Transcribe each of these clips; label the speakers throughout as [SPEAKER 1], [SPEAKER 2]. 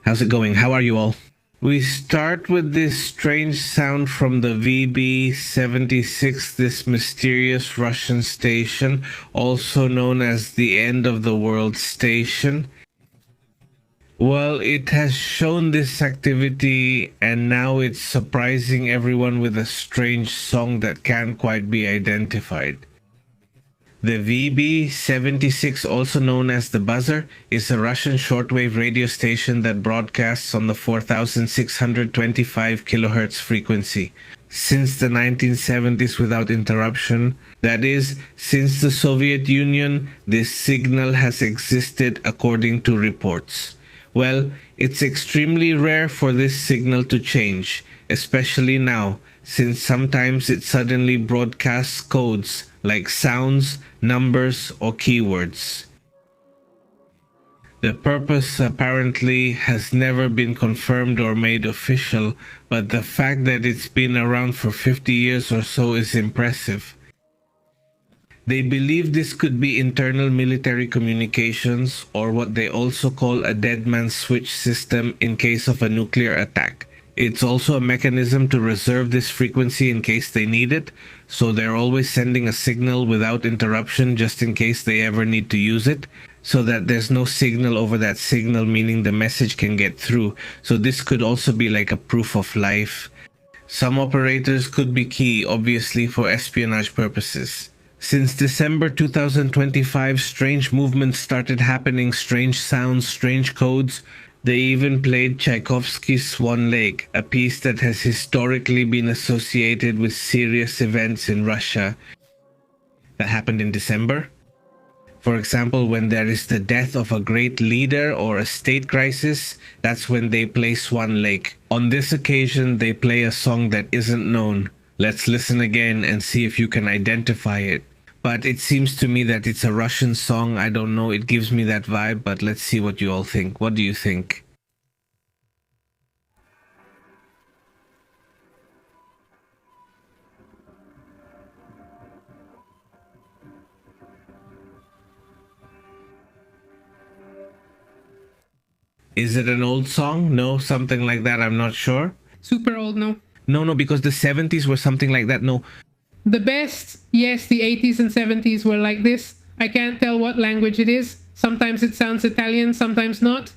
[SPEAKER 1] How's it going? How are you all? We start with this strange sound from the VB-76, this mysterious Russian station, also known as the End of the World Station. Well, it has shown this activity, and now it's surprising everyone with a strange song that can't quite be identified. The VB-76, also known as the Buzzer, is a Russian shortwave radio station that broadcasts on the 4625 kHz frequency. Since the 1970s without interruption, that is, since the Soviet Union, this signal has existed according to reports. Well, it's extremely rare for this signal to change, especially now, since sometimes it suddenly broadcasts codes like sounds, numbers, or keywords. The purpose apparently has never been confirmed or made official, but the fact that it's been around for 50 years or so is impressive. They believe this could be internal military communications, or what they also call a dead man's switch system in case of a nuclear attack. It's also a mechanism to reserve this frequency in case they need it, so they're always sending a signal without interruption just in case they ever need to use it, so that there's no signal over that signal, meaning the message can get through. So this could also be like a proof of life. Some operators could be key, obviously, for espionage purposes. Since December 2025, strange movements started happening, strange sounds, strange codes. They even played Tchaikovsky's Swan Lake, a piece that has historically been associated with serious events in Russia that happened in December. For example, when there is the death of a great leader or a state crisis, that's when they play Swan Lake. On this occasion, they play a song that isn't known. Let's listen again and see if you can identify it. But it seems to me that it's a Russian song. I don't know, it gives me that vibe, but let's see what you all think. What do you think? Is it an old song? No, something like that, I'm not sure.
[SPEAKER 2] Super old, no.
[SPEAKER 1] No, because the 70s were something like that. No.
[SPEAKER 2] The best, yes, the 80s and 70s were like this. I can't tell what language it is. Sometimes it sounds Italian, sometimes not.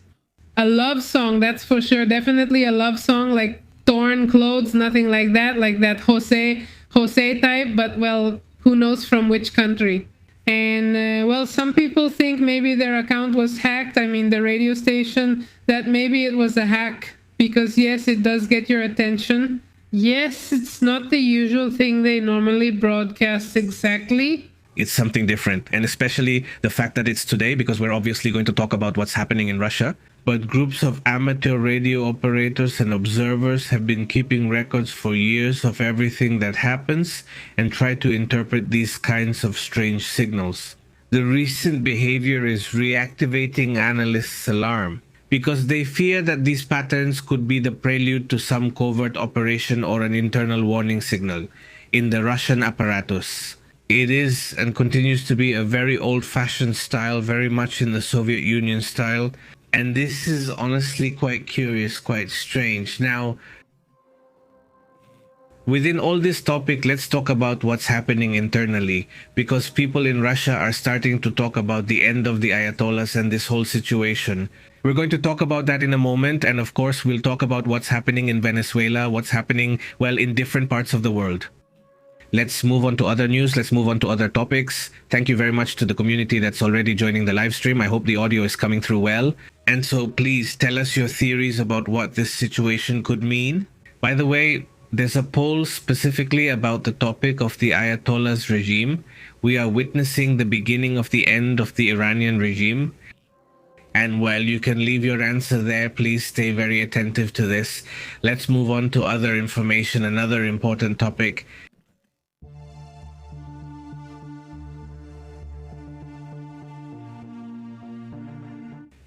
[SPEAKER 2] A love song, that's for sure. Definitely a love song, like torn clothes, nothing like that Jose type, but well, who knows from which country. And well, some people think maybe their account was hacked. I mean, the radio station, that maybe it was a hack, because yes, it does get your attention. Yes, it's not the usual thing they normally broadcast exactly.
[SPEAKER 1] It's something different, and especially the fact that it's today, because we're obviously going to talk about what's happening in Russia. But groups of amateur radio operators and observers have been keeping records for years of everything that happens and try to interpret these kinds of strange signals. The recent behavior is reactivating analysts' alarm, because they fear that these patterns could be the prelude to some covert operation or an internal warning signal in the Russian apparatus. It is and continues to be a very old-fashioned style, very much in the Soviet Union style, and this is honestly quite curious, quite strange. Now, within all this topic, let's talk about what's happening internally, because people in Russia are starting to talk about the end of the Ayatollahs and this whole situation. We're going to talk about that in a moment, and of course, we'll talk about what's happening in Venezuela, what's happening, well, in different parts of the world. Let's move on to other news. Let's move on to other topics. Thank you very much to the community that's already joining the live stream. I hope the audio is coming through well. And so please tell us your theories about what this situation could mean. By the way, there's a poll specifically about the topic of the Ayatollah's regime. We are witnessing the beginning of the end of the Iranian regime. And while you can leave your answer there, please stay very attentive to this. Let's move on to other information, another important topic.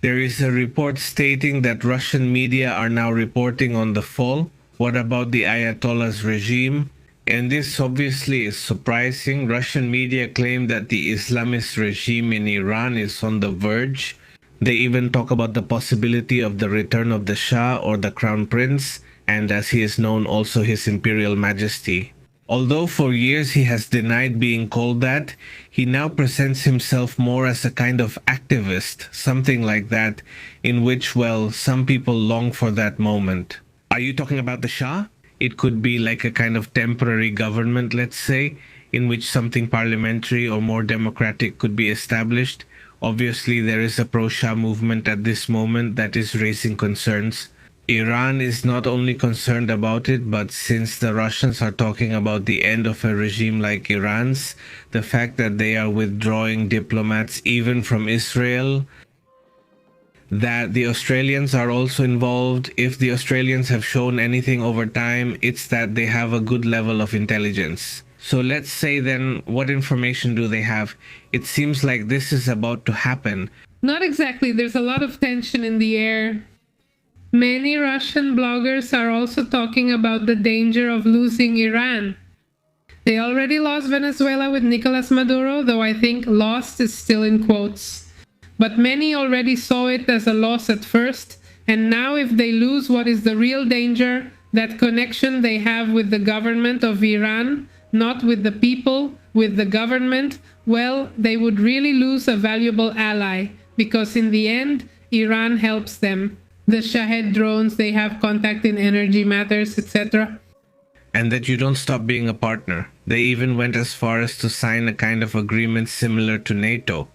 [SPEAKER 1] There is a report stating that Russian media are now reporting on the fall. What about the Ayatollah's regime? And this obviously is surprising. Russian media claim that the Islamist regime in Iran is on the verge. They even talk about the possibility of the return of the Shah or the Crown Prince, and as he is known, also His Imperial Majesty. Although for years he has denied being called that, he now presents himself more as a kind of activist, something like that, in which, well, some people long for that moment. Are you talking about the Shah? It could be like a kind of temporary government, let's say, in which something parliamentary or more democratic could be established. Obviously, there is a pro-Shah movement at this moment that is raising concerns. Iran is not only concerned about it, but since the Russians are talking about the end of a regime like Iran's, the fact that they are withdrawing diplomats even from Israel, that the Australians are also involved. If the Australians have shown anything over time, it's that they have a good level of intelligence. So let's say then, what information do they have? It seems like this is about to happen.
[SPEAKER 2] Not exactly. There's a lot of tension in the air. Many Russian bloggers are also talking about the danger of losing Iran. They already lost Venezuela with Nicolas Maduro, though I think lost is still in quotes. But many already saw it as a loss at first, and now if they lose what is the real danger, that connection they have with the government of Iran, not with the people, with the government, well, they would really lose a valuable ally, because in the end, Iran helps them. The Shahed drones, they have contact in energy matters, etc.
[SPEAKER 1] And that you don't stop being a partner. They even went as far as to sign a kind of agreement similar to NATO.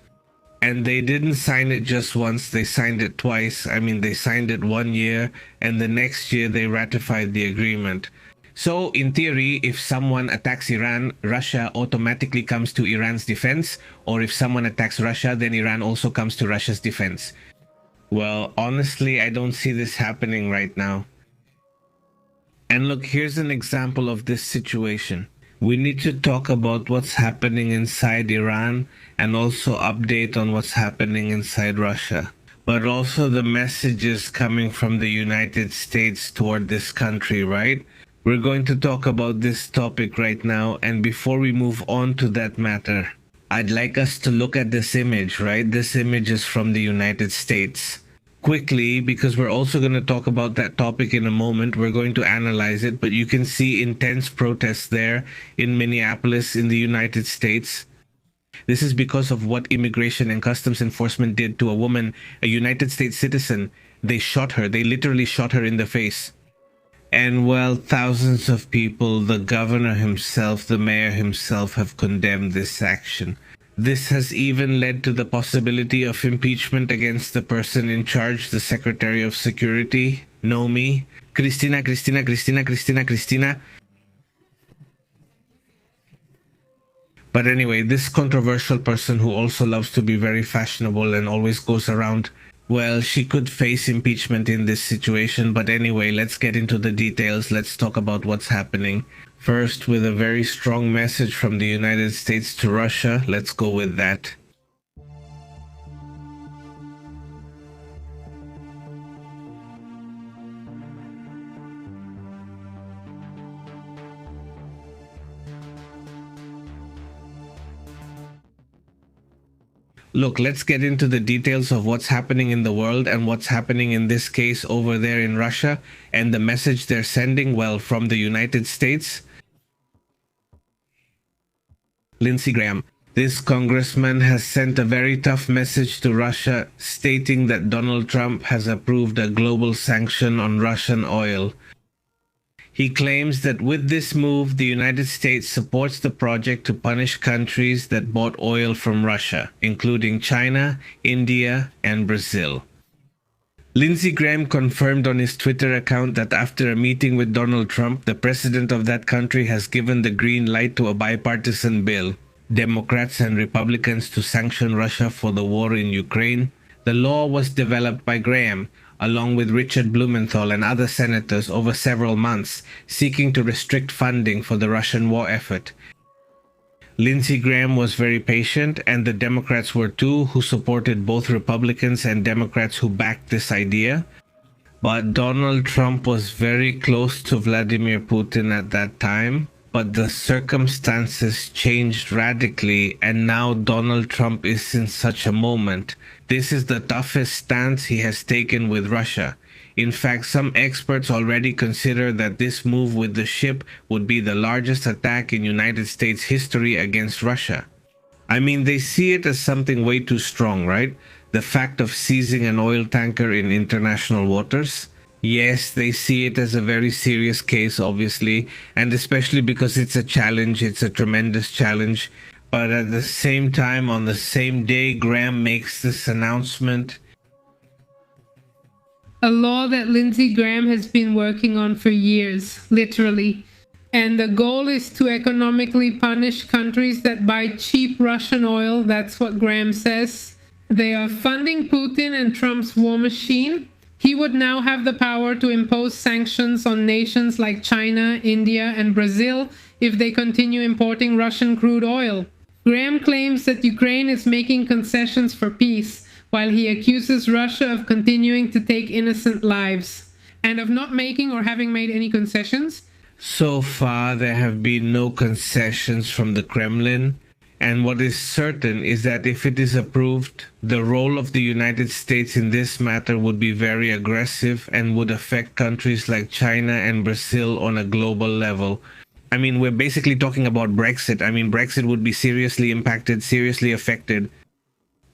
[SPEAKER 1] And they didn't sign it just once, they signed it twice. I mean, they signed it 1 year, and the next year they ratified the agreement. So, in theory, if someone attacks Iran, Russia automatically comes to Iran's defense, or if someone attacks Russia, then Iran also comes to Russia's defense. Well, honestly, I don't see this happening right now. And look, here's an example of this situation. We need to talk about what's happening inside Iran and also update on what's happening inside Russia. But also the messages coming from the United States toward this country, right? We're going to talk about this topic right now, and before we move on to that matter, I'd like us to look at this image, right? This image is from the United States. Quickly, because we're also going to talk about that topic in a moment, we're going to analyze it, but you can see intense protests there in Minneapolis in the United States. This is because of what Immigration and Customs Enforcement did to a woman, a United States citizen. They shot her. They literally shot her in the face. And well, thousands of people, the governor himself, the mayor himself have condemned this action. This has even led to the possibility of impeachment against the person in charge, the Secretary of Security, Nomi, Cristina. But anyway, this controversial person who also loves to be very fashionable and always goes around, well, she could face impeachment in this situation. But anyway, let's get into the details. Let's talk about what's happening. First, with a very strong message from the United States to Russia. Let's go with that. Look, let's get into the details of what's happening in the world and what's happening in this case over there in Russia and the message they're sending, well, from the United States. Lindsey Graham, this congressman has sent a very tough message to Russia, stating that Donald Trump has approved a global sanction on Russian oil. He claims that with this move, the United States supports the project to punish countries that bought oil from Russia, including China, India, and Brazil. Lindsey Graham confirmed on his Twitter account that after a meeting with Donald Trump, the president of that country has given the green light to a bipartisan bill, Democrats and Republicans, to sanction Russia for the war in Ukraine. The law was developed by Graham, along with Richard Blumenthal and other senators over several months, seeking to restrict funding for the Russian war effort. Lindsey Graham was very patient, and the Democrats were too, who supported both Republicans and Democrats who backed this idea. But Donald Trump was very close to Vladimir Putin at that time. but the circumstances changed radically, and now Donald Trump is in such a moment. This is the toughest stance he has taken with Russia. In fact, some experts already consider that this move with the ship would be the largest attack in United States history against Russia. I mean, they see it as something way too strong, right? The fact of seizing an oil tanker in international waters. Yes, they see it as a very serious case, obviously, and especially because it's a challenge, it's a tremendous challenge. But at the same time, on the same day, Graham makes this announcement.
[SPEAKER 2] A law that Lindsey Graham has been working on for years, literally. And the goal is to economically punish countries that buy cheap Russian oil. That's what Graham says. They are funding Putin and Trump's war machine. He would now have the power to impose sanctions on nations like China, India, and Brazil if they continue importing Russian crude oil. Graham claims that Ukraine is making concessions for peace, while he accuses Russia of continuing to take innocent lives, and of not making or having made any concessions.
[SPEAKER 1] So far, there have been no concessions from the Kremlin. And what is certain is that if it is approved, the role of the United States in this matter would be very aggressive and would affect countries like China and Brazil on a global level. I mean, we're basically talking about Brexit. I mean, Brexit would be seriously impacted, seriously affected,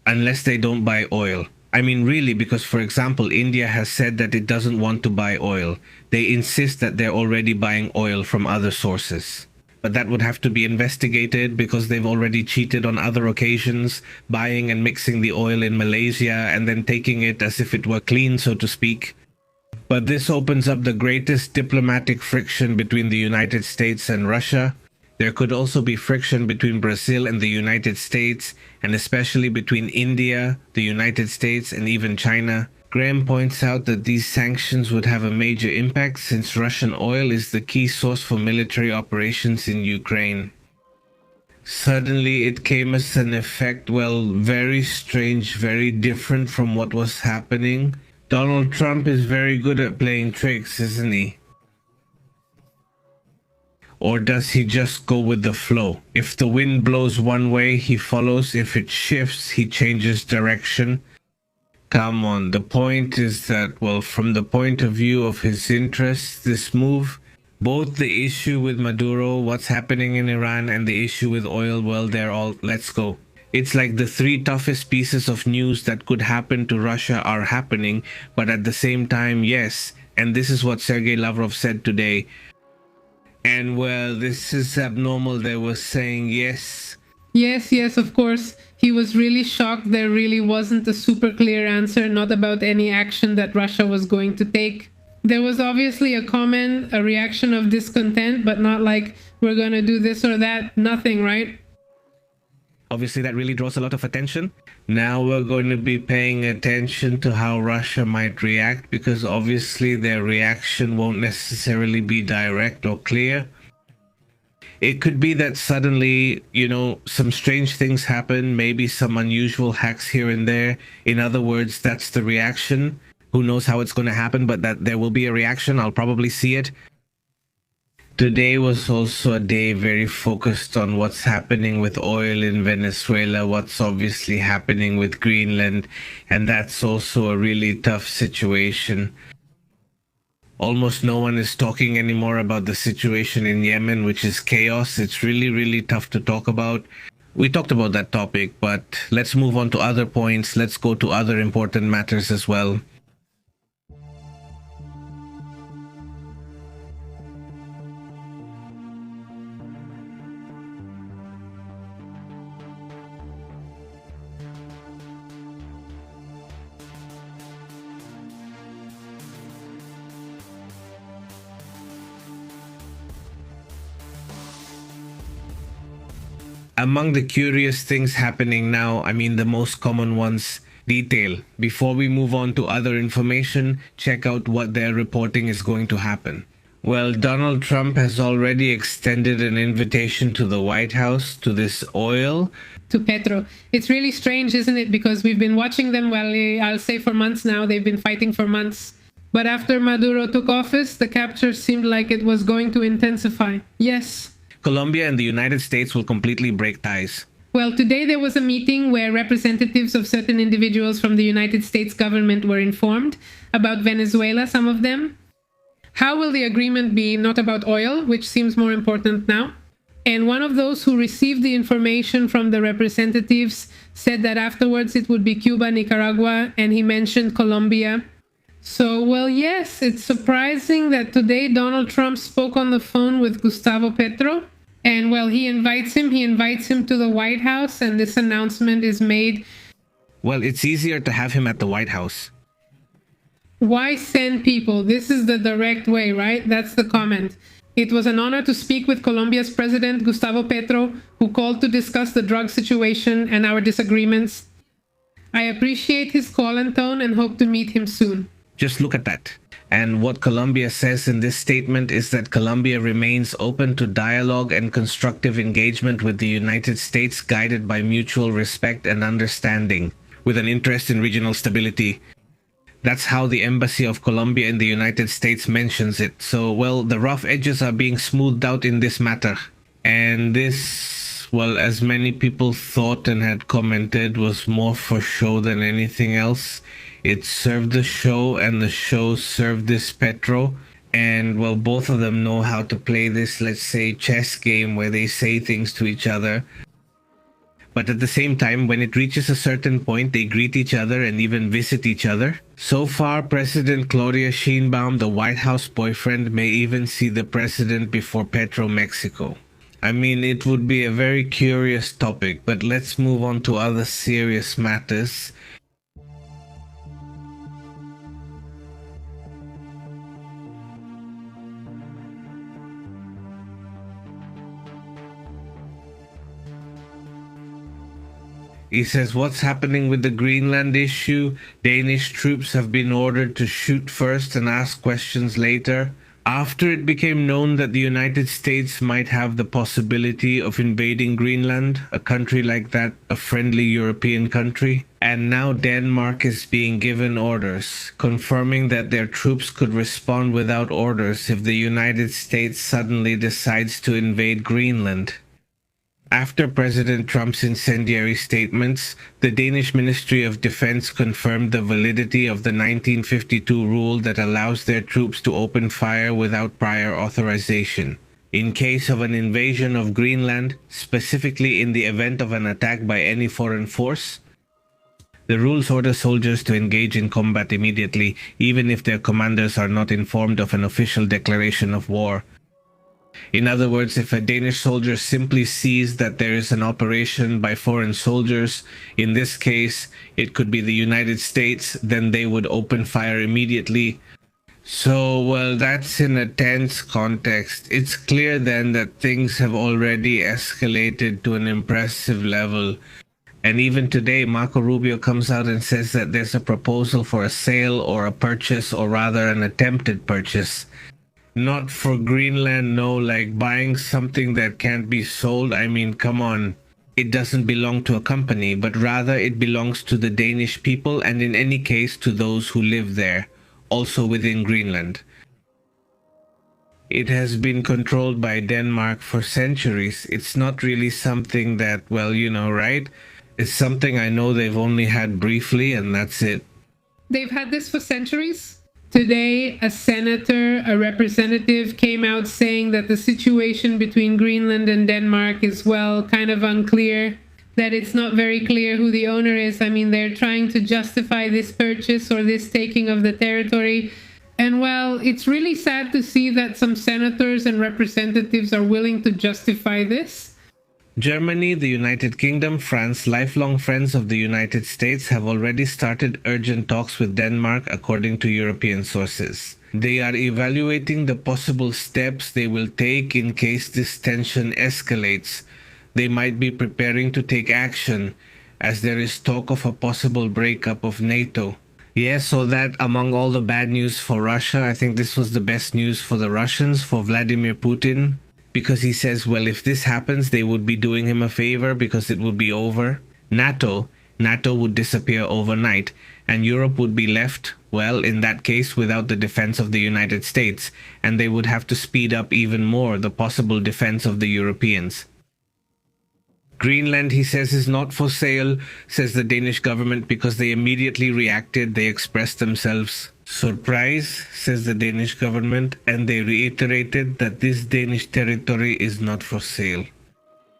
[SPEAKER 1] unless they don't buy oil. I mean, really, because, for example, India has said that it doesn't want to buy oil. They insist that they're already buying oil from other sources. But that would have to be investigated because they've already cheated on other occasions, buying and mixing the oil in Malaysia and then taking it as if it were clean, so to speak. But this opens up the greatest diplomatic friction between the United States and Russia. There could also be friction between Brazil and the United States, and especially between India, the United States, and even China. Graham points out that these sanctions would have a major impact since Russian oil is the key source for military operations in Ukraine. Suddenly it came as an effect, well, very strange, very different from what was happening. Donald Trump is very good at playing tricks, isn't he? Or does he just go with the flow? If the wind blows one way, he follows. If it shifts, he changes direction. Come on, the point is that, well, from the point of view of his interests, this move, both the issue with Maduro, what's happening in Iran, and the issue with oil, well, they're all, let's go. It's like the three toughest pieces of news that could happen to Russia are happening, but at the same time, yes, and this is what Sergei Lavrov said today. And well, this is abnormal. They were saying yes.
[SPEAKER 2] Yes, of course. He was really shocked. There really wasn't a super clear answer, not about any action that Russia was going to take. There was obviously a comment, a reaction of discontent, but not like we're going to do this or that. Nothing, right?
[SPEAKER 1] Obviously, that really draws a lot of attention. Now we're going to be paying attention to how Russia might react, because obviously their reaction won't necessarily be direct or clear. It could be that suddenly, some strange things happen, maybe some unusual hacks here and there. In other words, that's the reaction. Who knows how it's going to happen, but that there will be a reaction. I'll probably see it. Today was also a day very focused on what's happening with oil in Venezuela, what's obviously happening with Greenland, and that's also a really tough situation. Almost no one is talking anymore about the situation in Yemen, which is chaos. It's really, really tough to talk about. We talked about that topic, but let's move on to other points. Let's go to other important matters as well. Among the curious things happening now, the most common ones, detail. Before we move on to other information, check out what they're reporting is going to happen. Well, Donald Trump has already extended an invitation to the White House to this oil.
[SPEAKER 2] To Petro. It's really strange, isn't it? Because we've been watching them, well, I'll say for months now. They've been fighting for months. But after Maduro took office, the capture seemed like it was going to intensify. Yes.
[SPEAKER 1] Colombia and the United States will completely break ties.
[SPEAKER 2] Well, today there was a meeting where representatives of certain individuals from the United States government were informed about Venezuela, some of them. How will the agreement be? Not about oil, which seems more important now. And one of those who received the information from the representatives said that afterwards it would be Cuba, Nicaragua, and he mentioned Colombia. So, well, yes, it's surprising that today Donald Trump spoke on the phone with Gustavo Petro. And, well, he invites him to the White House, and this announcement is made.
[SPEAKER 1] Well, it's easier to have him at the White House.
[SPEAKER 2] Why send people? This is the direct way, right? That's the comment. It was an honor to speak with Colombia's president, Gustavo Petro, who called to discuss the drug situation and our disagreements. I appreciate his call and tone and hope to meet him soon.
[SPEAKER 1] Just look at that. And what Colombia says in this statement is that Colombia remains open to dialogue and constructive engagement with the United States, guided by mutual respect and understanding, with an interest in regional stability. That's how the Embassy of Colombia in the United States mentions it. So, well, the rough edges are being smoothed out in this matter. And this, well, as many people thought and had commented, was more for show than anything else. It served the show, and the show served this Petro. And, well, both of them know how to play this, let's say, chess game where they say things to each other. But at the same time, when it reaches a certain point, they greet each other and even visit each other. So far, President Claudia Sheinbaum, the White House boyfriend, may even see the president before Petro, Mexico. I mean, it would be a very curious topic, but let's move on to other serious matters. He says, what's happening with the Greenland issue? Danish troops have been ordered to shoot first and ask questions later. After it became known that the United States might have the possibility of invading Greenland, a country like that, a friendly European country, and now Denmark is being given orders, confirming that their troops could respond without orders if the United States suddenly decides to invade Greenland. After President Trump's incendiary statements, the Danish Ministry of Defense confirmed the validity of the 1952 rule that allows their troops to open fire without prior authorization. In case of an invasion of Greenland, specifically in the event of an attack by any foreign force, the rules order soldiers to engage in combat immediately, even if their commanders are not informed of an official declaration of war. In other words, if a Danish soldier simply sees that there is an operation by foreign soldiers, in this case, it could be the United States, then they would open fire immediately. So, well, that's in a tense context. It's clear then that things have already escalated to an impressive level. And even today, Marco Rubio comes out and says that there's a proposal for a sale or a purchase, or rather an attempted purchase. Not for Greenland, no, like buying something that can't be sold. I mean, come on. It doesn't belong to a company, but rather it belongs to the Danish people, and in any case to those who live there, also within Greenland. It has been controlled by Denmark for centuries. It's not really something that, well, you know, right? It's something I know they've only had briefly, and that's it.
[SPEAKER 2] They've had this for centuries? Today, a senator, a representative, came out saying that the situation between Greenland and Denmark is, well, kind of unclear, that it's not very clear who the owner is. I mean, they're trying to justify this purchase or this taking of the territory. And, well, it's really sad to see that some senators and representatives are willing to justify this.
[SPEAKER 1] Germany, the United Kingdom, France, lifelong friends of the United States, have already started urgent talks with Denmark, according to European sources. They are evaluating the possible steps they will take in case this tension escalates. They might be preparing to take action, as there is talk of a possible breakup of NATO. Yes, so that among all the bad news for Russia, I think this was the best news for the Russians, for Vladimir Putin. Because he says, well, if this happens, they would be doing him a favor because it would be over. NATO would disappear overnight, and Europe would be left Well, in that case, without the defense of the United States, and they would have to speed up even more the possible defense of the Europeans. Greenland, he says, is not for sale, says the Danish government, because they immediately reacted. They expressed themselves surprised, says the Danish government, and they reiterated that this Danish territory is not for sale.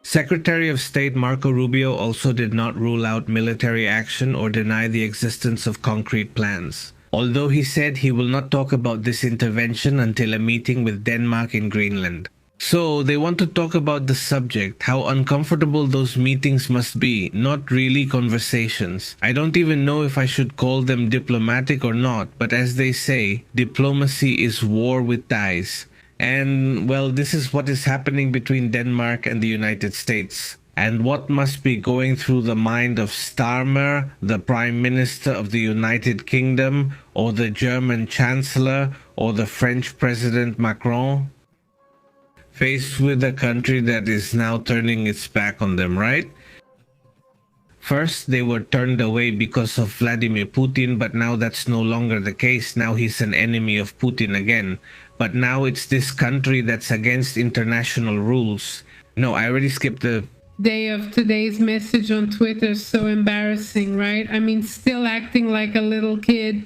[SPEAKER 1] Secretary of State Marco Rubio also did not rule out military action or deny the existence of concrete plans, although he said he will not talk about this intervention until a meeting with Denmark in Greenland. So they want to talk about the subject, how uncomfortable those meetings must be, not really conversations. I don't even know if I should call them diplomatic or not, but as they say, diplomacy is war with ties. And well, this is what is happening between Denmark and the United States. And what must be going through the mind of Starmer, the Prime Minister of the United Kingdom, or the German Chancellor, or the French President Macron? Faced with a country that is now turning its back on them, right? First, they were turned away because of Vladimir Putin, but now that's no longer the case. Now he's an enemy of Putin again. But now it's this country that's against international rules. No, I already skipped the
[SPEAKER 2] day of today's message on Twitter. So embarrassing, right? I mean, still acting like a little kid.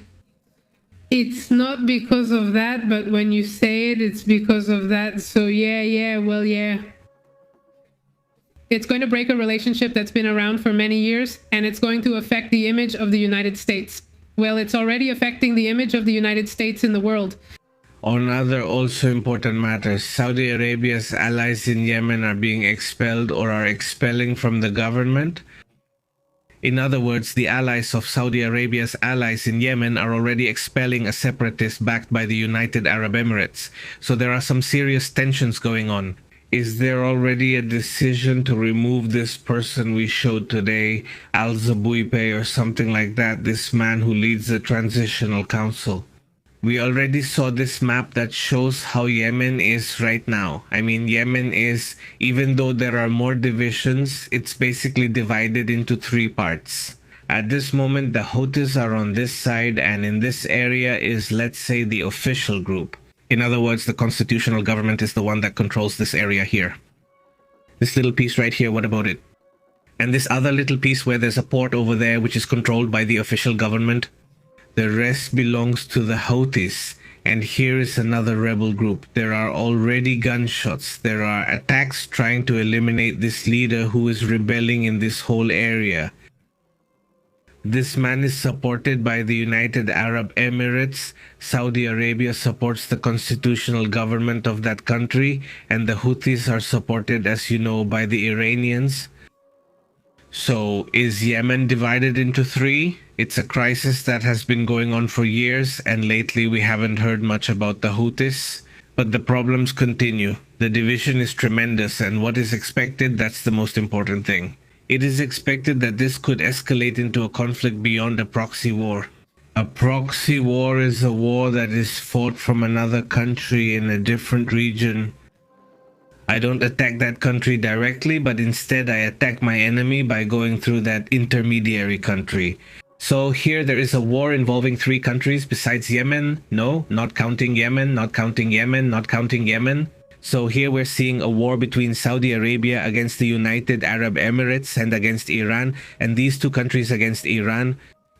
[SPEAKER 2] It's not because of that, but when you say it, it's because of that. So yeah. It's going to break a relationship that's been around for many years, and it's going to affect the image of the United States. Well, it's already affecting the image of the United States in the world.
[SPEAKER 1] On other also important matters, Saudi Arabia's allies in Yemen are being expelled or are expelling from the government. In other words, the allies of Saudi Arabia's allies in Yemen are already expelling a separatist backed by the United Arab Emirates. So there are some serious tensions going on. Is there already a decision to remove this person we showed today, Al-Zabuipe or something like that, this man who leads the Transitional Council? We already saw this map that shows how Yemen is right now. I mean, Yemen is, even though there are more divisions, it's basically divided into three parts. At this moment, the Houthis are on this side, and in this area is, let's say, the official group. In other words, the constitutional government is the one that controls this area here. This little piece right here, what about it? And this other little piece where there's a port over there which is controlled by the official government. The rest belongs to the Houthis. And here is another rebel group. There are already gunshots. There are attacks trying to eliminate this leader who is rebelling in this whole area. This man is supported by the United Arab Emirates. Saudi Arabia supports the constitutional government of that country, and the Houthis are supported, as you know, by the Iranians. So is Yemen divided into three? It's a crisis that has been going on for years, and lately we haven't heard much about the Houthis. But the problems continue. The division is tremendous, and what is expected, that's the most important thing. It is expected that this could escalate into a conflict beyond a proxy war. A proxy war is a war that is fought from another country in a different region. I don't attack that country directly, but instead I attack my enemy by going through that intermediary country. So here there is a war involving three countries besides Yemen. No, not counting Yemen, not counting Yemen, not counting Yemen. So here we're seeing a war between Saudi Arabia against the United Arab Emirates and against Iran, and these two countries against Iran.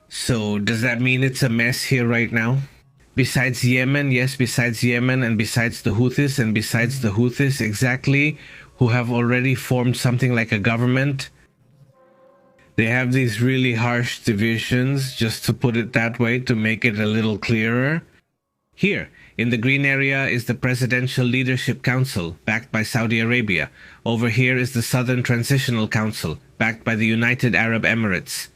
[SPEAKER 1] So does that mean it's a mess here right now? Besides Yemen, yes, besides Yemen and besides the Houthis and besides the Houthis exactly, who have already formed something like a government. They have these really harsh divisions, just to put it that way, to make it a little clearer. Here, in the green area is the Presidential Leadership Council, backed by Saudi Arabia. Over here is the Southern Transitional Council, backed by the United Arab Emirates.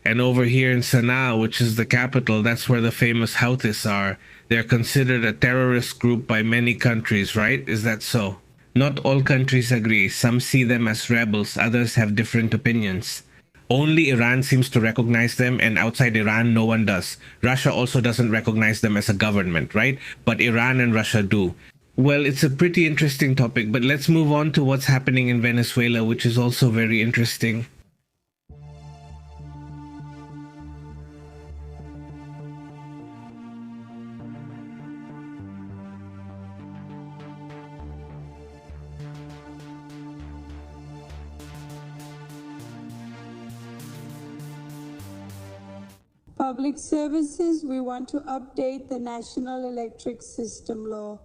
[SPEAKER 1] And over here in Sana'a, which is the capital, that's where the famous Houthis are. They're considered a terrorist group by many countries, right? Is that so? Not all countries agree. Some see them as rebels, others have different opinions. Only Iran seems to recognize them, and outside Iran, no one does. Russia also doesn't recognize them as a government, right? But Iran and Russia do. Well, it's a pretty interesting topic, but let's move on to what's happening in Venezuela, which is also very interesting.
[SPEAKER 3] public services, we want to update the National Electric System Law.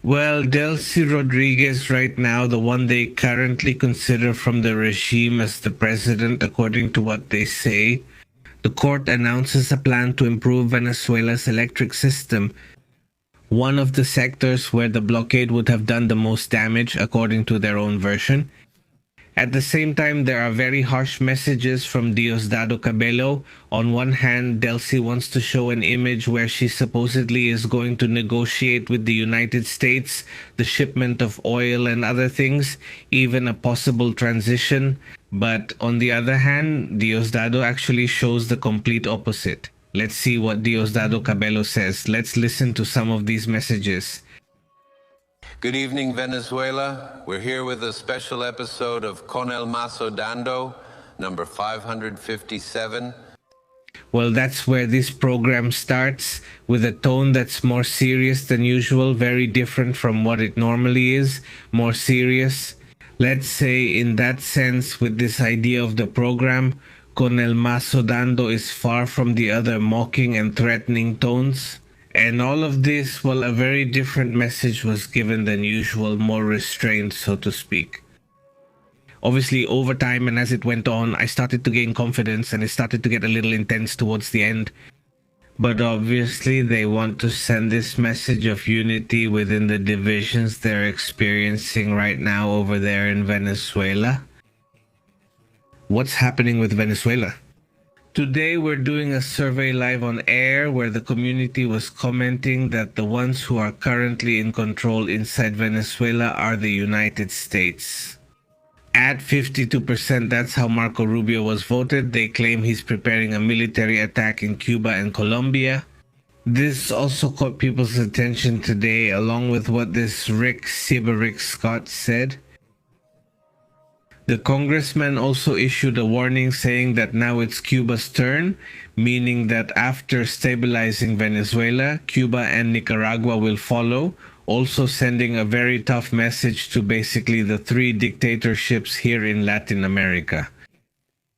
[SPEAKER 1] Well, Delcy Rodriguez, right now, the one they currently consider from the regime as the president, according to what they say, the court announces a plan to improve Venezuela's electric system, one of the sectors where the blockade would have done the most damage, according to their own version. At the same time, there are very harsh messages from Diosdado Cabello. On one hand, Delcy wants to show an image where she supposedly is going to negotiate with the United States the shipment of oil and other things, even a possible transition. But on the other hand, Diosdado actually shows the complete opposite. Let's see what Diosdado Cabello says. Let's listen to some of these messages.
[SPEAKER 4] Good evening, Venezuela. We're here with a special episode of Con el Mazo Dando, number 557.
[SPEAKER 1] Well, that's where this program starts, with a tone that's more serious than usual, very different from what it normally is, more serious. Let's say, in that sense, with this idea of the program, Con el Mazo Dando is far from the other mocking and threatening tones. And all of this, well, a very different message was given than usual, more restrained, so to speak. Obviously, over time and as it went on, I started to gain confidence and it started to get a little intense towards the end. But obviously, they want to send this message of unity within the divisions they're experiencing right now over there in Venezuela. What's happening with Venezuela? Today we're doing a survey live on air where the community was commenting that the ones who are currently in control inside Venezuela are the United States. At 52%, that's how Marco Rubio was voted. They claim he's preparing a military attack in Cuba and Colombia. This also caught people's attention today, along with what this Rick Scott said. The congressman also issued a warning saying that now it's Cuba's turn, meaning that after stabilizing Venezuela, Cuba and Nicaragua will follow, also sending a very tough message to basically the three dictatorships here in Latin America.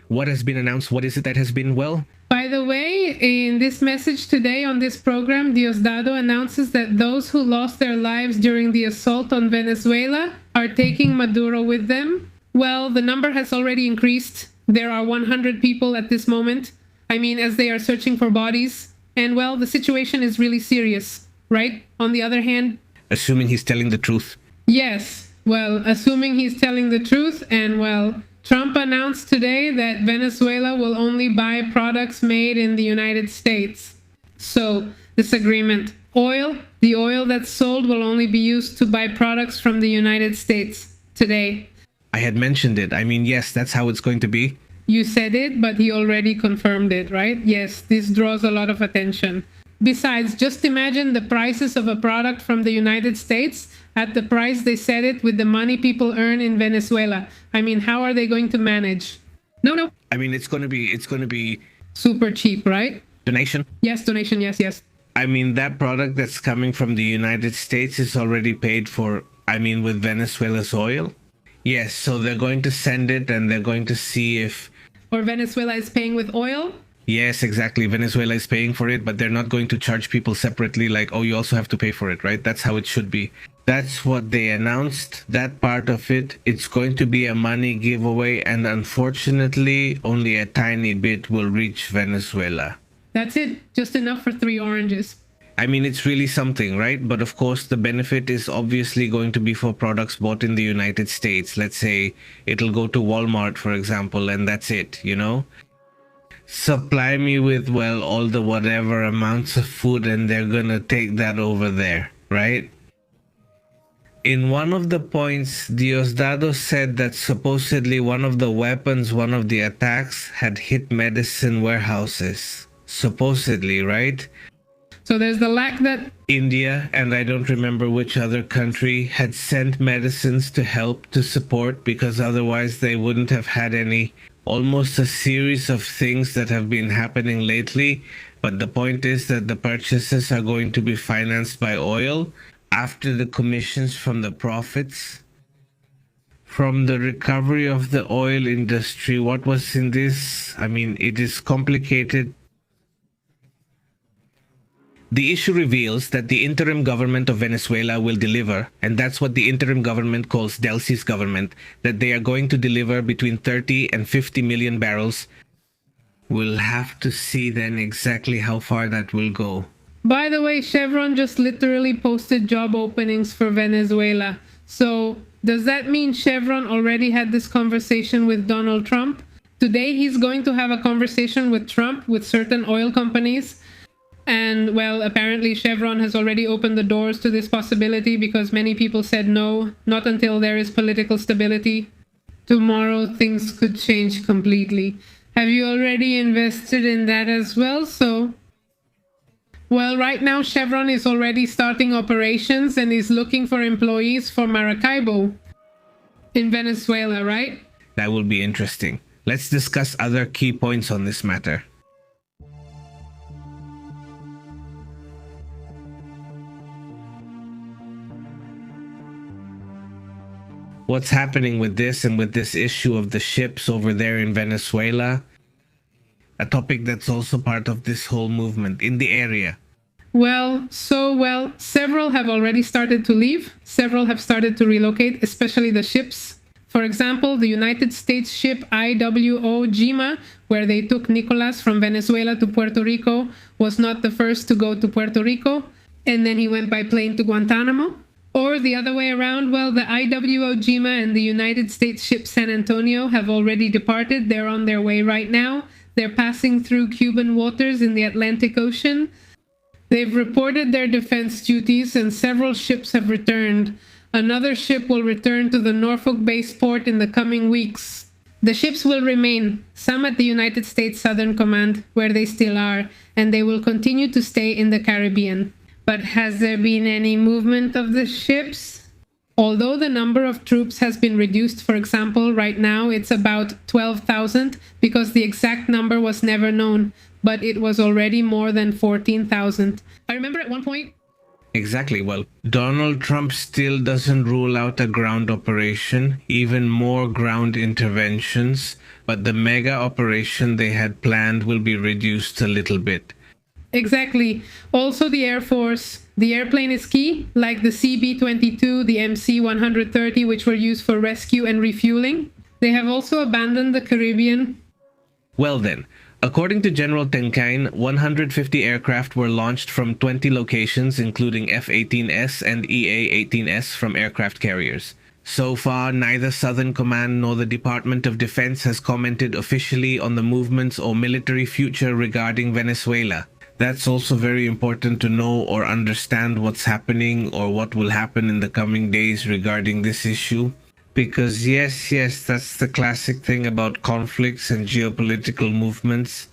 [SPEAKER 1] What has been announced? What is it that has been, well?
[SPEAKER 2] By the way, in this message today on this program, Diosdado announces that those who lost their lives during the assault on Venezuela are taking Maduro with them. Well, the number has already increased. There are 100 people at this moment. I mean, as they are searching for bodies. And well, the situation is really serious, right? On the other hand...
[SPEAKER 1] Assuming he's telling the truth.
[SPEAKER 2] Yes. Well, assuming he's telling the truth. And well, Trump announced today that Venezuela will only buy products made in the United States. So, this agreement, the oil that's sold will only be used to buy products from the United States today.
[SPEAKER 1] I had mentioned it. I mean, yes, that's how it's going to be.
[SPEAKER 2] You said it, but he already confirmed it, right? Yes, this draws a lot of attention. Besides, just imagine the prices of a product from the United States at the price they set it with the money people earn in Venezuela. I mean, how are they going to manage? No.
[SPEAKER 1] I mean, it's going to be
[SPEAKER 2] super cheap, right?
[SPEAKER 1] Donation?
[SPEAKER 2] Yes, donation, yes.
[SPEAKER 1] I mean, that product that's coming from the United States is already paid for, with Venezuela's oil. Yes, so they're going to send it and they're going to see if...
[SPEAKER 2] Or Venezuela is paying with oil?
[SPEAKER 1] Yes, exactly. Venezuela is paying for it, but they're not going to charge people separately like, oh, you also have to pay for it, right? That's how it should be. That's what they announced, that part of it. It's going to be a money giveaway, and unfortunately, only a tiny bit will reach Venezuela.
[SPEAKER 2] That's it. Just enough for 3 oranges.
[SPEAKER 1] I mean, it's really something, right? But of course, the benefit is obviously going to be for products bought in the United States. Let's say it'll go to Walmart, for example, and that's it, you know? Supply me with, well, all the whatever amounts of food, and they're gonna take that over there, right? In one of the points, Diosdado said that supposedly one of the weapons, one of the attacks, had hit medicine warehouses. Supposedly, right?
[SPEAKER 2] So there's the lack that
[SPEAKER 1] India, and I don't remember which other country, had sent medicines to help, to support, because otherwise they wouldn't have had any. Almost a series of things that have been happening lately. But the point is that the purchases are going to be financed by oil after the commissions from the profits from the recovery of the oil industry. What was in this? I mean, it is complicated. The issue reveals that the interim government of Venezuela will deliver, and that's what the interim government calls Delcy's government, that they are going to deliver between 30 and 50 million barrels. We'll have to see then exactly how far that will go.
[SPEAKER 2] By the way, Chevron just literally posted job openings for Venezuela. So does that mean Chevron already had this conversation with Donald Trump? Today he's going to have a conversation with Trump with certain oil companies. And well, apparently Chevron has already opened the doors to this possibility because many people said no, not until there is political stability. Tomorrow things could change completely. Have you already invested in that as well? Well, right now Chevron is already starting operations and is looking for employees for Maracaibo in Venezuela, right?
[SPEAKER 1] That will be interesting. Let's discuss other key points on this matter. What's happening with this and with this issue of the ships over there in Venezuela? A topic that's also part of this whole movement in the area.
[SPEAKER 2] Well, several have already started to leave. Several have started to relocate, especially the ships. For example, the United States ship IWO Jima, where they took Nicolas from Venezuela to Puerto Rico, was not the first to go to Puerto Rico, and then he went by plane to Guantanamo. Or the other way around, well, the IWO Jima and the United States ship San Antonio have already departed. They're on their way right now. They're passing through Cuban waters in the Atlantic Ocean. They've reported their defense duties and several ships have returned. Another ship will return to the Norfolk-based port in the coming weeks. The ships will remain, some at the United States Southern Command, where they still are, and they will continue to stay in the Caribbean. But has there been any movement of the ships? Although the number of troops has been reduced, for example, right now it's about 12,000 because the exact number was never known, but it was already more than 14,000. I remember at one point...
[SPEAKER 1] Exactly. Well, Donald Trump still doesn't rule out a ground operation, even more ground interventions, but the mega operation they had planned will be reduced a little bit.
[SPEAKER 2] Exactly. Also the Air Force. The airplane is key, like the CB-22, the MC-130, which were used for rescue and refueling. They have also abandoned the Caribbean.
[SPEAKER 1] Well then, according to General Tenkain, 150 aircraft were launched from 20 locations, including F-18S and EA-18S from aircraft carriers. So far, neither Southern Command nor the Department of Defense has commented officially on the movements or military future regarding Venezuela. That's also very important to know or understand what's happening or what will happen in the coming days regarding this issue. Because yes, that's the classic thing about conflicts and geopolitical movements.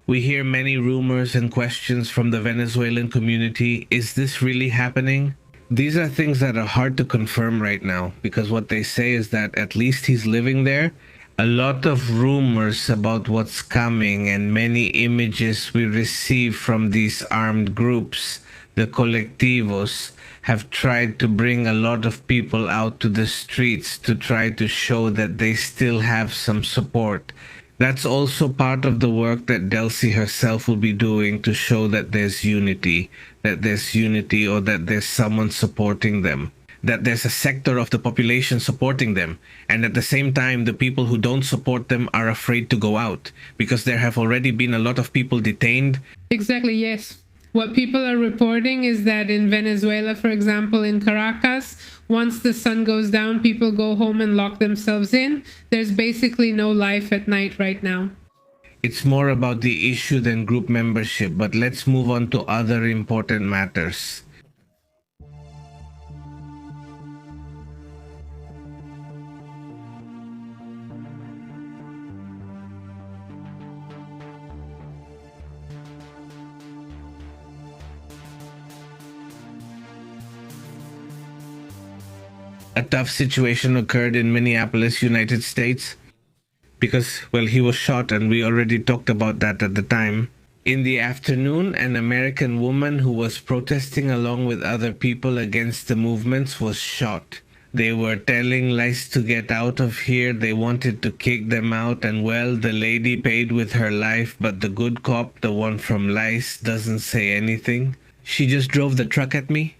[SPEAKER 1] We hear many rumors and questions from the Venezuelan community. Is this really happening? These are things that are hard to confirm right now because what they say is that at least he's living there. A lot of rumors about what's coming and many images we receive from these armed groups, the colectivos, have tried to bring a lot of people out to the streets to try to show that they still have some support. That's also part of the work that Delcy herself will be doing to show that there's unity or that there's someone supporting them, that there's a sector of the population supporting them, and at the same time the people who don't support them are afraid to go out because there have already been a lot of people detained.
[SPEAKER 2] Exactly, yes. What people are reporting is that in Venezuela, for example, in Caracas, once the sun goes down, people go home and lock themselves in. There's basically no life at night right now.
[SPEAKER 1] It's more about the issue than group membership, but let's move on to other important matters. A tough situation occurred in Minneapolis, United States, because, well, he was shot and we already talked about that at the time. In the afternoon, an American woman who was protesting along with other people against the movements was shot. They were telling lice to get out of here. They wanted to kick them out, and well, the lady paid with her life, but the good cop, the one from lice, doesn't say anything. She just drove the truck at me.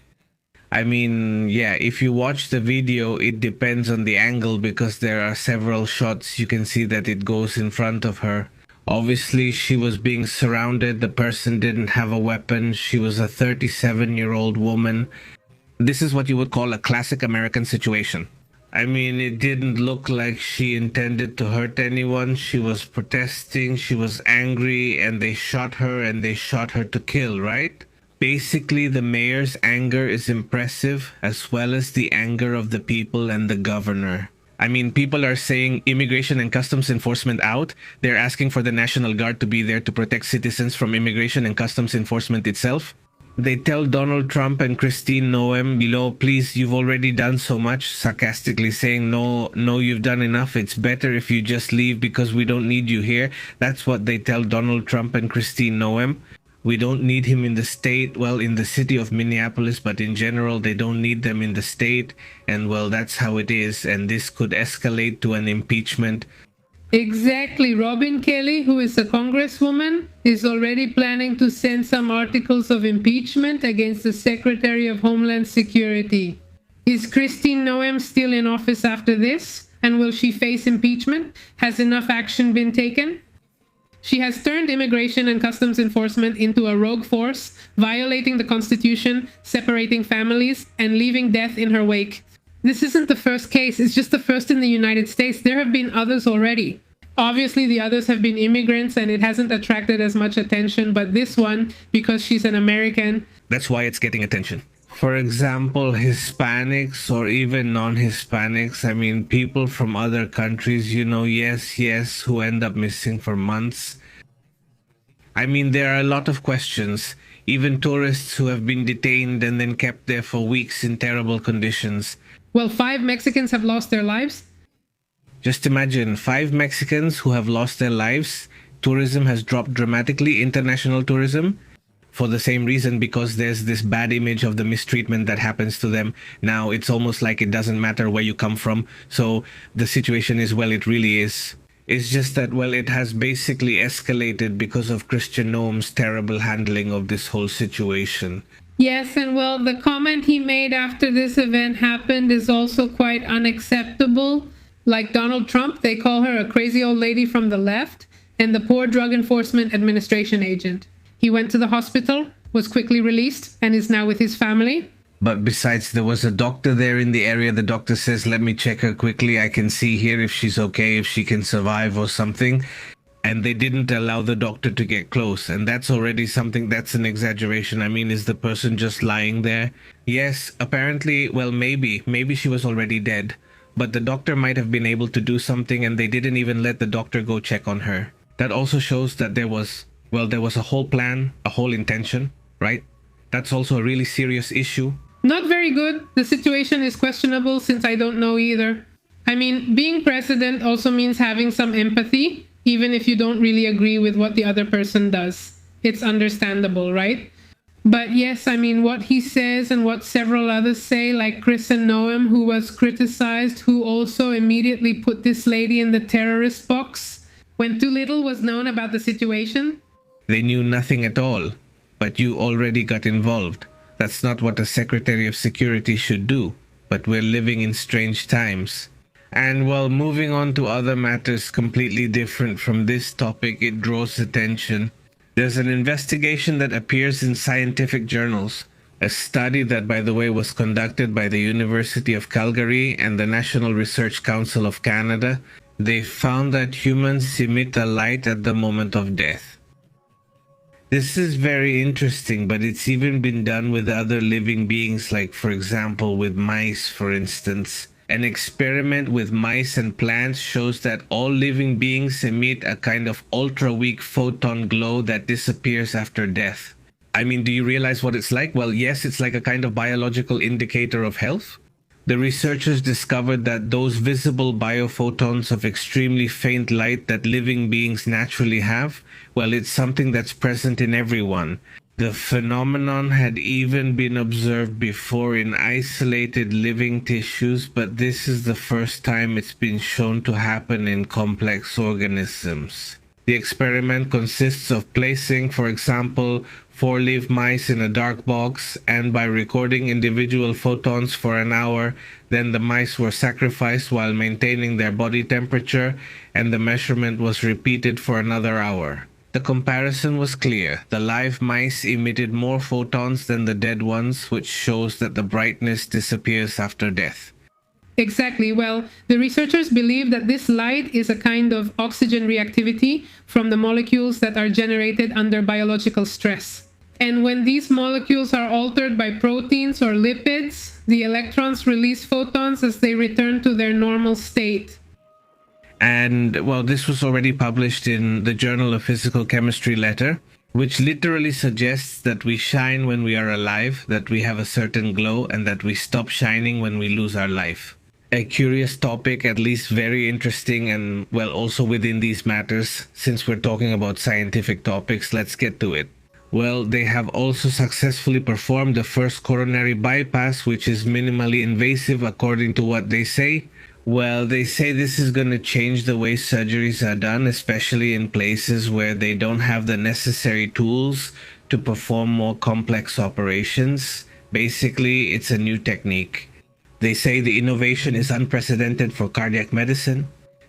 [SPEAKER 1] I mean, yeah, if you watch the video, it depends on the angle because there are several shots. You can see that it goes in front of her. Obviously, she was being surrounded. The person didn't have a weapon. She was a 37-year-old woman. This is what you would call a classic American situation. I mean, it didn't look like she intended to hurt anyone. She was protesting, she was angry, and they shot her to kill, right? Basically, the mayor's anger is impressive, as well as the anger of the people and the governor. I mean, people are saying immigration and customs enforcement out. They're asking for the National Guard to be there to protect citizens from immigration and customs enforcement itself. They tell Donald Trump and Christine Noem, please, you've already done so much, sarcastically saying, no, you've done enough. It's better if you just leave because we don't need you here. That's what they tell Donald Trump and Christine Noem. We don't need him in the state, in the city of Minneapolis, but in general, they don't need them in the state. And that's how it is. And this could escalate to an impeachment.
[SPEAKER 2] Exactly. Robin Kelly, who is a congresswoman, is already planning to send some articles of impeachment against the Secretary of Homeland Security. Is Christine Noem still in office after this? And will she face impeachment? Has enough action been taken? She has turned immigration and customs enforcement into a rogue force, violating the Constitution, separating families, and leaving death in her wake. This isn't the first case, it's just the first in the United States. There have been others already. Obviously, the others have been immigrants and it hasn't attracted as much attention, but this one, because she's an American,
[SPEAKER 1] that's why it's getting attention. For example, Hispanics or even non-Hispanics, I mean, people from other countries, yes, who end up missing for months. I mean, there are a lot of questions. Even tourists who have been detained and then kept there for weeks in terrible conditions.
[SPEAKER 2] 5 Mexicans have lost their lives.
[SPEAKER 1] Just imagine, 5 Mexicans who have lost their lives. Tourism has dropped dramatically, international tourism, for the same reason, because there's this bad image of the mistreatment that happens to them. Now, it's almost like it doesn't matter where you come from. So the situation is, it really is. It's just that, it has basically escalated because of Christian Noem's terrible handling of this whole situation.
[SPEAKER 2] Yes, and the comment he made after this event happened is also quite unacceptable. Like Donald Trump, they call her a crazy old lady from the left and the poor Drug Enforcement Administration agent. He went to the hospital, was quickly released, and is now with his family.
[SPEAKER 1] But besides, there was a doctor there in the area. The doctor says, let me check her quickly. I can see here if she's okay, if she can survive or something. And they didn't allow the doctor to get close. And that's already something that's an exaggeration. I mean, is the person just lying there? Yes, apparently, maybe she was already dead. But the doctor might have been able to do something and they didn't even let the doctor go check on her. That also shows that there was a whole plan, a whole intention, right? That's also a really serious issue.
[SPEAKER 2] Not very good. The situation is questionable since I don't know either. I mean, being president also means having some empathy, even if you don't really agree with what the other person does. It's understandable, right? But yes, I mean, what he says and what several others say, like Chris and Noem, who was criticized, who also immediately put this lady in the terrorist box when too little was known about the situation.
[SPEAKER 1] They knew nothing at all, but you already got involved. That's not what a Secretary of Security should do, but we're living in strange times. And moving on to other matters completely different from this topic, it draws attention. There's an investigation that appears in scientific journals, a study that, by the way, was conducted by the University of Calgary and the National Research Council of Canada. They found that humans emit a light at the moment of death. This is very interesting, but it's even been done with other living beings, like, for example, with mice, for instance. An experiment with mice and plants shows that all living beings emit a kind of ultra-weak photon glow that disappears after death. I mean, do you realize what it's like? Yes, it's like a kind of biological indicator of health. The researchers discovered that those visible biophotons of extremely faint light that living beings naturally have, it's something that's present in everyone. The phenomenon had even been observed before in isolated living tissues, but this is the first time it's been shown to happen in complex organisms. The experiment consists of placing, for example, 4-leaf mice in a dark box, and by recording individual photons for an hour, then the mice were sacrificed while maintaining their body temperature, and the measurement was repeated for another hour. The comparison was clear. The live mice emitted more photons than the dead ones, which shows that the brightness disappears after death.
[SPEAKER 2] Exactly. Well, the researchers believe that this light is a kind of oxygen reactivity from the molecules that are generated under biological stress. And when these molecules are altered by proteins or lipids, the electrons release photons as they return to their normal state.
[SPEAKER 1] And, well, this was already published in the Journal of Physical Chemistry letter, which literally suggests that we shine when we are alive, that we have a certain glow, and that we stop shining when we lose our life. A curious topic, at least very interesting, and, well, also within these matters. Since we're talking about scientific topics, let's get to it. Well, they have also successfully performed the first coronary bypass, which is minimally invasive according to what they say. Well, they say this is going to change the way surgeries are done, especially in places where they don't have the necessary tools to perform more complex operations. Basically, it's a new technique. They say the innovation is unprecedented for cardiac medicine.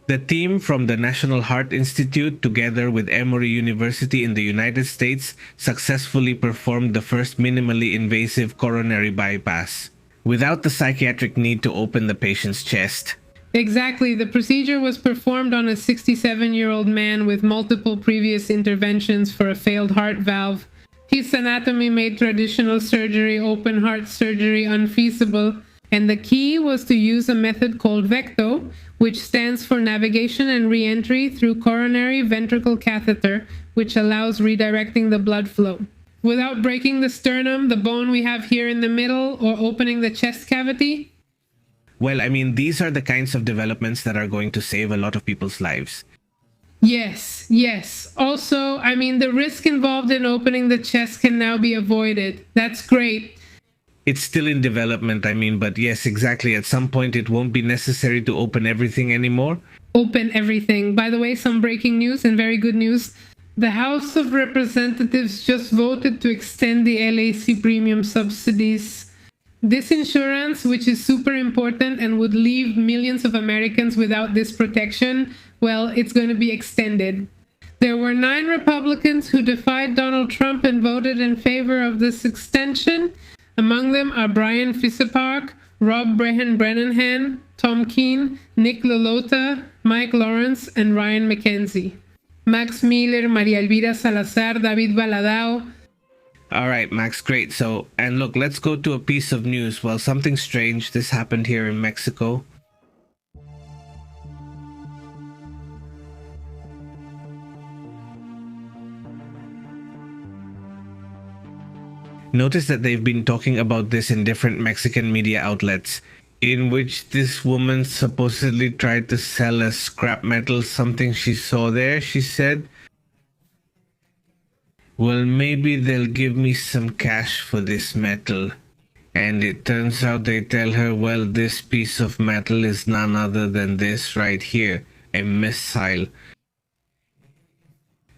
[SPEAKER 1] The team from the National Heart Institute, together with Emory University in the United States, successfully performed the first minimally invasive coronary bypass, without the psychiatric need to open the patient's chest.
[SPEAKER 2] Exactly. The procedure was performed on a 67-year-old man with multiple previous interventions for a failed heart valve. His anatomy made traditional surgery, open heart surgery, unfeasible. And the key was to use a method called VECTO, which stands for Navigation and Reentry through Coronary Ventricle Catheter, which allows redirecting the blood flow. Without breaking the sternum, the bone we have here in the middle, or opening the chest cavity.
[SPEAKER 1] Well, I mean, these are the kinds of developments that are going to save a lot of people's lives.
[SPEAKER 2] Yes. Also, I mean, the risk involved in opening the chest can now be avoided. That's great.
[SPEAKER 1] It's still in development, I mean, but yes, exactly. At some point, it won't be necessary to open everything anymore.
[SPEAKER 2] Open everything. By the way, some breaking news and very good news. The House of Representatives just voted to extend the LAC premium subsidies. This insurance, which is super important and would leave millions of Americans without this protection, well, it's going to be extended. There were 9 Republicans who defied Donald Trump and voted in favor of this extension. Among them are Brian Fissepark, Rob Brennan-Brennanhan, Tom Keene, Nick Lolota, Mike Lawrence, and Ryan McKenzie. Max Miller, Maria Elvira Salazar, David Baladao.
[SPEAKER 1] All right, Max, great. So, and look, let's go to a piece of news. Well, something strange. This happened here in Mexico. Notice that they've been talking about this in different Mexican media outlets, in which this woman supposedly tried to sell as scrap metal something she saw there. She said, well, maybe they'll give me some cash for this metal. And it turns out they tell her, well, this piece of metal is none other than this right here, a missile.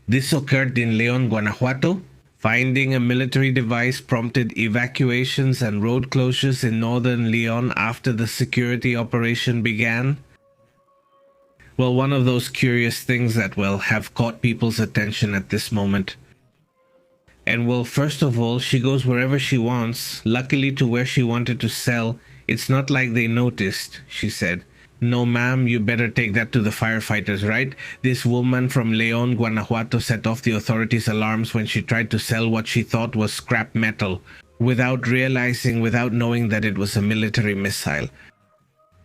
[SPEAKER 1] This occurred in León, Guanajuato. Finding a military device prompted evacuations and road closures in northern León after the security operation began. Well, one of those curious things that, well, have caught people's attention at this moment. And, well, first of all, she goes wherever she wants, luckily to where she wanted to sell. It's not like they noticed, she said. No, ma'am, you better take that to the firefighters, right? This woman from León, Guanajuato set off the authorities' alarms when she tried to sell what she thought was scrap metal, without knowing that it was a military missile.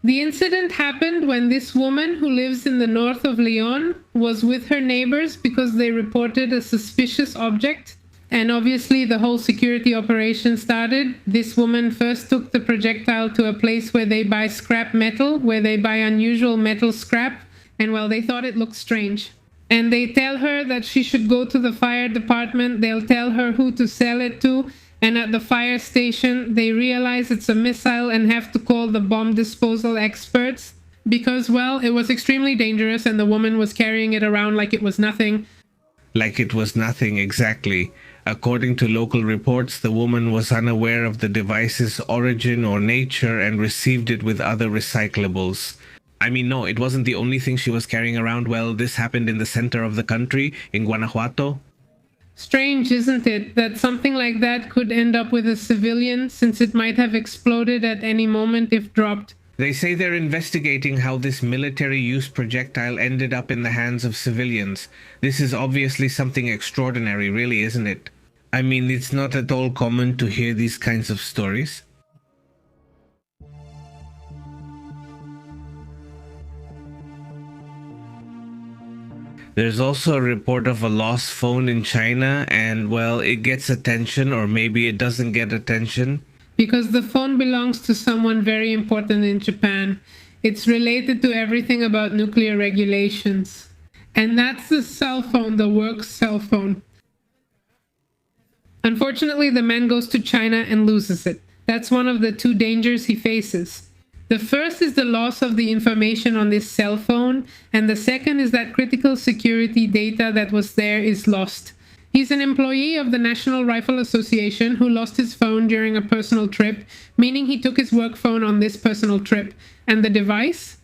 [SPEAKER 2] The incident happened when this woman, who lives in the north of León, was with her neighbors because they reported a suspicious object. And obviously the whole security operation started. This woman first took the projectile to a place where they buy scrap metal, where they buy unusual metal scrap. And well, they thought it looked strange. And they tell her that she should go to the fire department. They'll tell her who to sell it to. And at the fire station, they realize it's a missile and have to call the bomb disposal experts because, well, it was extremely dangerous and the woman was carrying it around like it was nothing.
[SPEAKER 1] Like it was nothing, exactly. According to local reports, the woman was unaware of the device's origin or nature and received it with other recyclables. I mean, no, it wasn't the only thing she was carrying around. Well, this happened in the center of the country, in Guanajuato.
[SPEAKER 2] Strange, isn't it, that something like that could end up with a civilian, since it might have exploded at any moment if dropped.
[SPEAKER 1] They say they're investigating how this military-use projectile ended up in the hands of civilians. This is obviously something extraordinary, really, isn't it? I mean, it's not at all common to hear these kinds of stories. There's also a report of a lost phone in China, and, well, it gets attention, or maybe it doesn't get attention.
[SPEAKER 2] Because the phone belongs to someone very important in Japan. It's related to everything about nuclear regulations. And that's the cell phone, the work cell phone. Unfortunately, the man goes to China and loses it. That's one of the two dangers he faces. The first is the loss of the information on this cell phone, and the second is that critical security data that was there is lost. He's an employee of the National Rifle Association who lost his phone during a personal trip, meaning he took his work phone on this personal trip. And the device?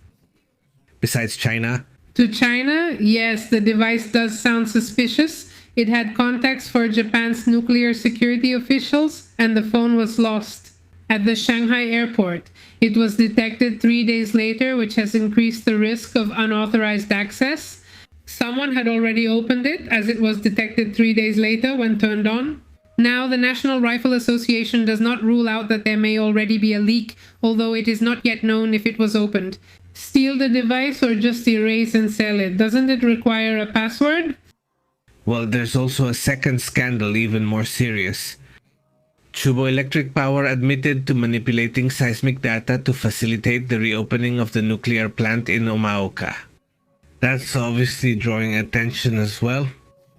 [SPEAKER 1] Besides China?
[SPEAKER 2] To China, yes, the device does sound suspicious. It had contacts for Japan's nuclear security officials, and the phone was lost at the Shanghai airport. It was detected 3 days later, which has increased the risk of unauthorized access. Someone had already opened it, as it was detected 3 days later when turned on. Now, the National Rifle Association does not rule out that there may already be a leak, although it is not yet known if it was opened. Steal the device or just erase and sell it? Doesn't it require a password?
[SPEAKER 1] Well, there's also a second scandal, even more serious. Chubo Electric Power admitted to manipulating seismic data to facilitate the reopening of the nuclear plant in Omaoka. That's obviously drawing attention as well.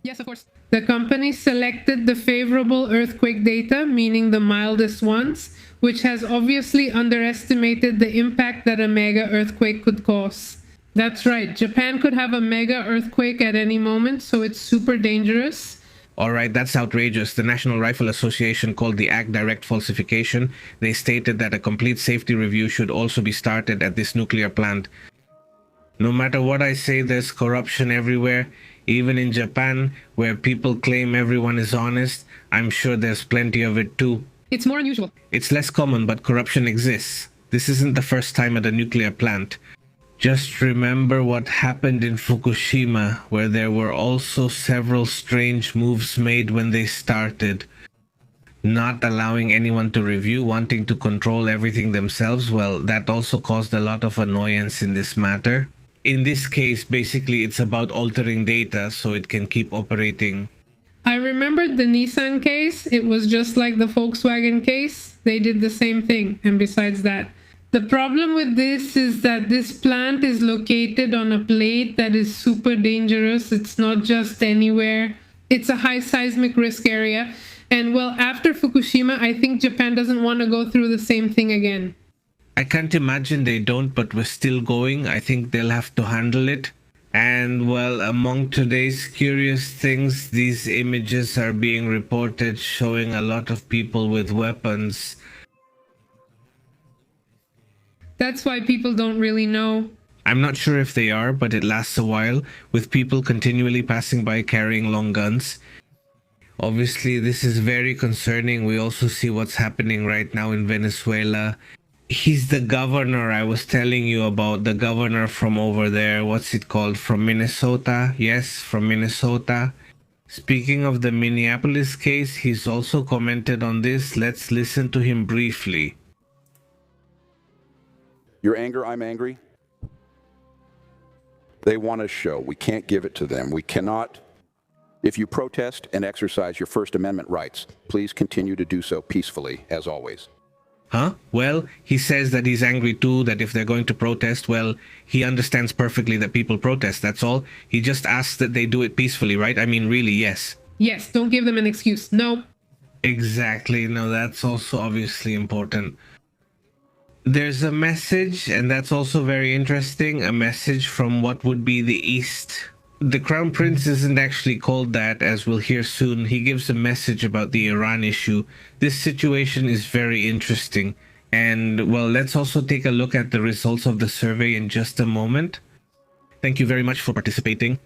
[SPEAKER 2] Yes, of course. The company selected the favorable earthquake data, meaning the mildest ones, which has obviously underestimated the impact that a mega earthquake could cause. That's right, Japan could have a mega earthquake at any moment, so it's super dangerous.
[SPEAKER 1] Alright, that's outrageous. The National Rifle Association called the act direct falsification. They stated that a complete safety review should also be started at this nuclear plant. No matter what I say, there's corruption everywhere. Even in Japan, where people claim everyone is honest, I'm sure there's plenty of it too.
[SPEAKER 2] It's more unusual.
[SPEAKER 1] It's less common, but corruption exists. This isn't the first time at a nuclear plant. Just remember what happened in Fukushima, where there were also several strange moves made when they started. Not allowing anyone to review, wanting to control everything themselves, well, that also caused a lot of annoyance in this matter. In this case, basically, it's about altering data so it can keep operating.
[SPEAKER 2] I remembered the Nissan case. It was just like the Volkswagen case. They did the same thing. And besides that, the problem with this is that this plant is located on a plate that is super dangerous. It's not just anywhere. It's a high seismic risk area. And well, after Fukushima, I think Japan doesn't want to go through the same thing again.
[SPEAKER 1] I can't imagine they don't, but we're still going. I think they'll have to handle it. And well, among today's curious things, these images are being reported showing a lot of people with weapons.
[SPEAKER 2] That's why people don't really know.
[SPEAKER 1] I'm not sure if they are, but it lasts a while, with people continually passing by carrying long guns. Obviously, this is very concerning. We also see what's happening right now in Venezuela. He's the governor I was telling you about, the governor from over there. What's it called? From Minnesota? Yes, from Minnesota. Speaking of the Minneapolis case, he's also commented on this. Let's listen to him briefly.
[SPEAKER 5] Your anger, I'm angry. They want a show. We can't give it to them. We cannot. If you protest and exercise your First Amendment rights, please continue to do so peacefully, as always.
[SPEAKER 1] Huh? Well, he says that he's angry too, that if they're going to protest, well, he understands perfectly that people protest, that's all. He just asks that they do it peacefully, right? I mean, really, yes.
[SPEAKER 2] Yes, don't give them an excuse. No.
[SPEAKER 1] Exactly. No, that's also obviously important. There's a message, and that's also very interesting, a message from what would be the East. The Crown Prince isn't actually called that, as we'll hear soon. He gives a message about the Iran issue. This situation is very interesting. And, well, let's also take a look at the results of the survey in just a moment. Thank you very much for participating.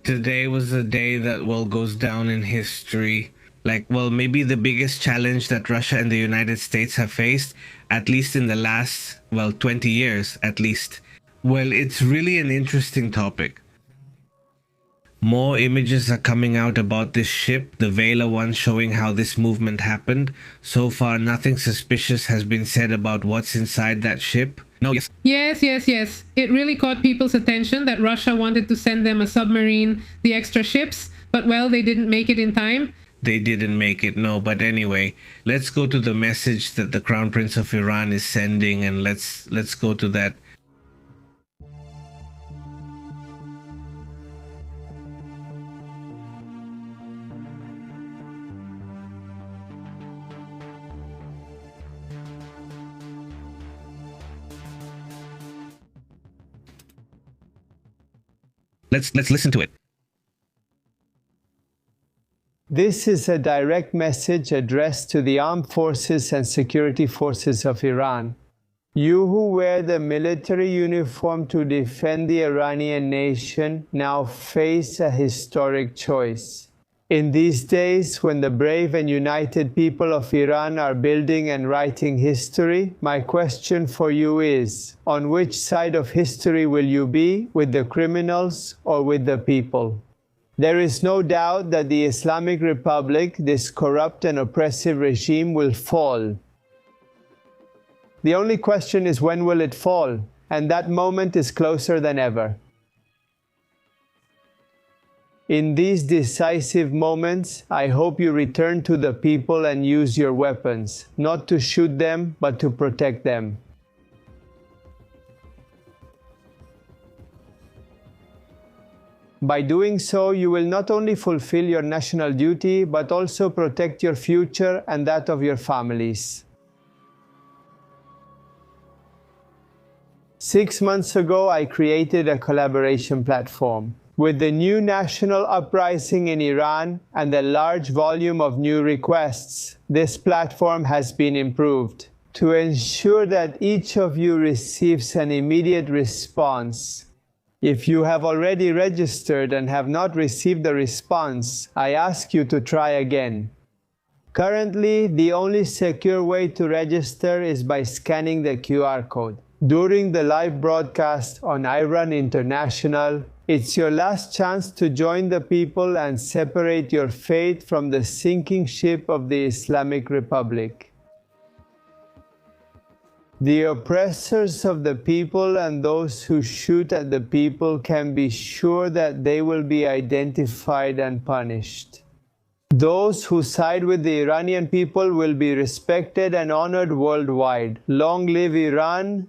[SPEAKER 1] Today was a day that, well, goes down in history. Like, well, maybe the biggest challenge that Russia and the United States have faced, at least in the last, well, 20 years, at least. Well, it's really an interesting topic. More images are coming out about this ship, the Vela one, showing how this movement happened. So far, nothing suspicious has been said about what's inside that ship. No, yes.
[SPEAKER 2] Yes. It really caught people's attention that Russia wanted to send them a submarine, the extra ships, but well, they didn't make it in time.
[SPEAKER 1] They didn't make it, no. But anyway, let's go to the message that the Crown Prince of Iran is sending, and let's go to that. Let's listen to it.
[SPEAKER 6] This is a direct message addressed to the armed forces and security forces of Iran. You who wear the military uniform to defend the Iranian nation now face a historic choice. In these days, when the brave and united people of Iran are building and writing history, my question for you is, on which side of history will you be, with the criminals or with the people? There is no doubt that the Islamic Republic, this corrupt and oppressive regime, will fall. The only question is, when will it fall? And that moment is closer than ever. In these decisive moments, I hope you return to the people and use your weapons, not to shoot them, but to protect them. By doing so, you will not only fulfill your national duty, but also protect your future and that of your families. 6 months ago, I created a collaboration platform. With the new national uprising in Iran and the large volume of new requests, this platform has been improved. To ensure that each of you receives an immediate response, if you have already registered and have not received the response, I ask you to try again. Currently, the only secure way to register is by scanning the QR code. During the live broadcast on Iran International, it's your last chance to join the people and separate your fate from the sinking ship of the Islamic Republic. The oppressors of the people and those who shoot at the people can be sure that they will be identified and punished. Those who side with the Iranian people will be respected and honored worldwide. Long live Iran!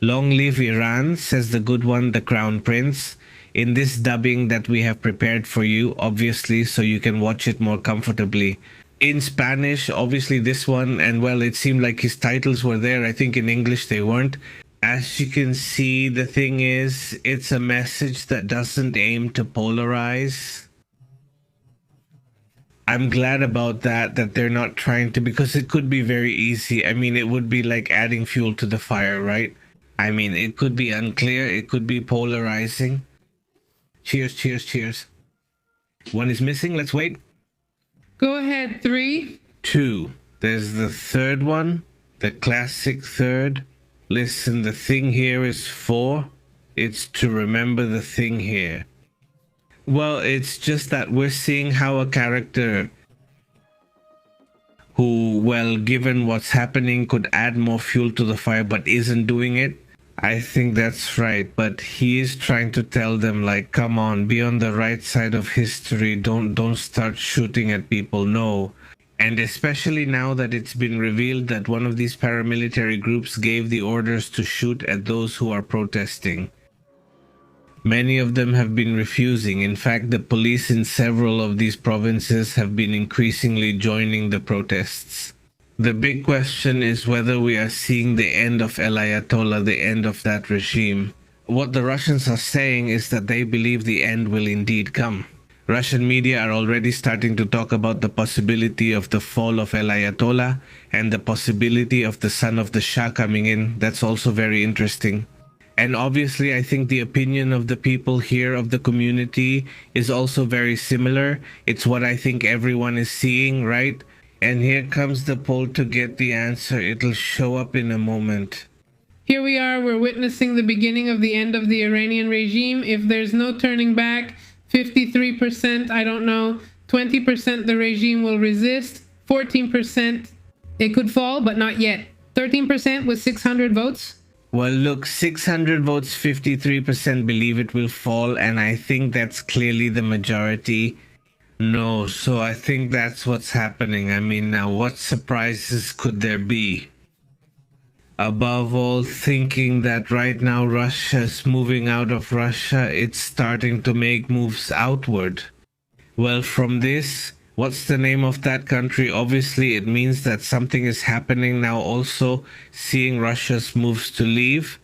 [SPEAKER 1] Long live Iran, says the good one, the Crown Prince, in this dubbing that we have prepared for you, obviously, so you can watch it more comfortably. In Spanish, obviously this one, and well, it seemed like his titles were there. I think in English they weren't. As you can see, the thing is, it's a message that doesn't aim to polarize. I'm glad about that they're not trying to, because it could be very easy. I mean, it would be like adding fuel to the fire, right? I mean, it could be unclear, it could be polarizing. Cheers, cheers, cheers. One is missing, let's wait.
[SPEAKER 2] Go ahead, 3.
[SPEAKER 1] 2. There's the third one, the classic third. Listen, the thing here is 4. It's to remember the thing here. Well, it's just that we're seeing how a character who, well, given what's happening, could add more fuel to the fire but isn't doing it. I think that's right, but he is trying to tell them, like, come on, be on the right side of history. Don't start shooting at people. No, And especially now that it's been revealed that one of these paramilitary groups gave the orders to shoot at those who are protesting. Many of them have been refusing. In fact, the police in several of these provinces have been increasingly joining the protests. The big question is whether we are seeing the end of El Ayatollah, the end of that regime. What the Russians are saying is that they believe the end will indeed come. Russian media are already starting to talk about the possibility of the fall of El Ayatollah and the possibility of the son of the Shah coming in. That's also very interesting. And obviously, I think the opinion of the people here, of the community, is also very similar. It's what I think everyone is seeing, right? And here comes the poll to get the answer. It'll show up in a moment.
[SPEAKER 2] Here we are, we're witnessing the beginning of the end of the Iranian regime. If there's no turning back, 53%, I don't know, 20% the regime will resist, 14% it could fall, but not yet. 13% with 600 votes.
[SPEAKER 1] Well, look, 600 votes, 53% believe it will fall, and I think that's clearly the majority. No, so I think that's what's happening. I mean, now what surprises could there be? Above all, thinking that right now Russia's moving out of Russia, it's starting to make moves outward. Well, from this, what's the name of that country? Obviously, it means that something is happening now also, seeing Russia's moves to leave.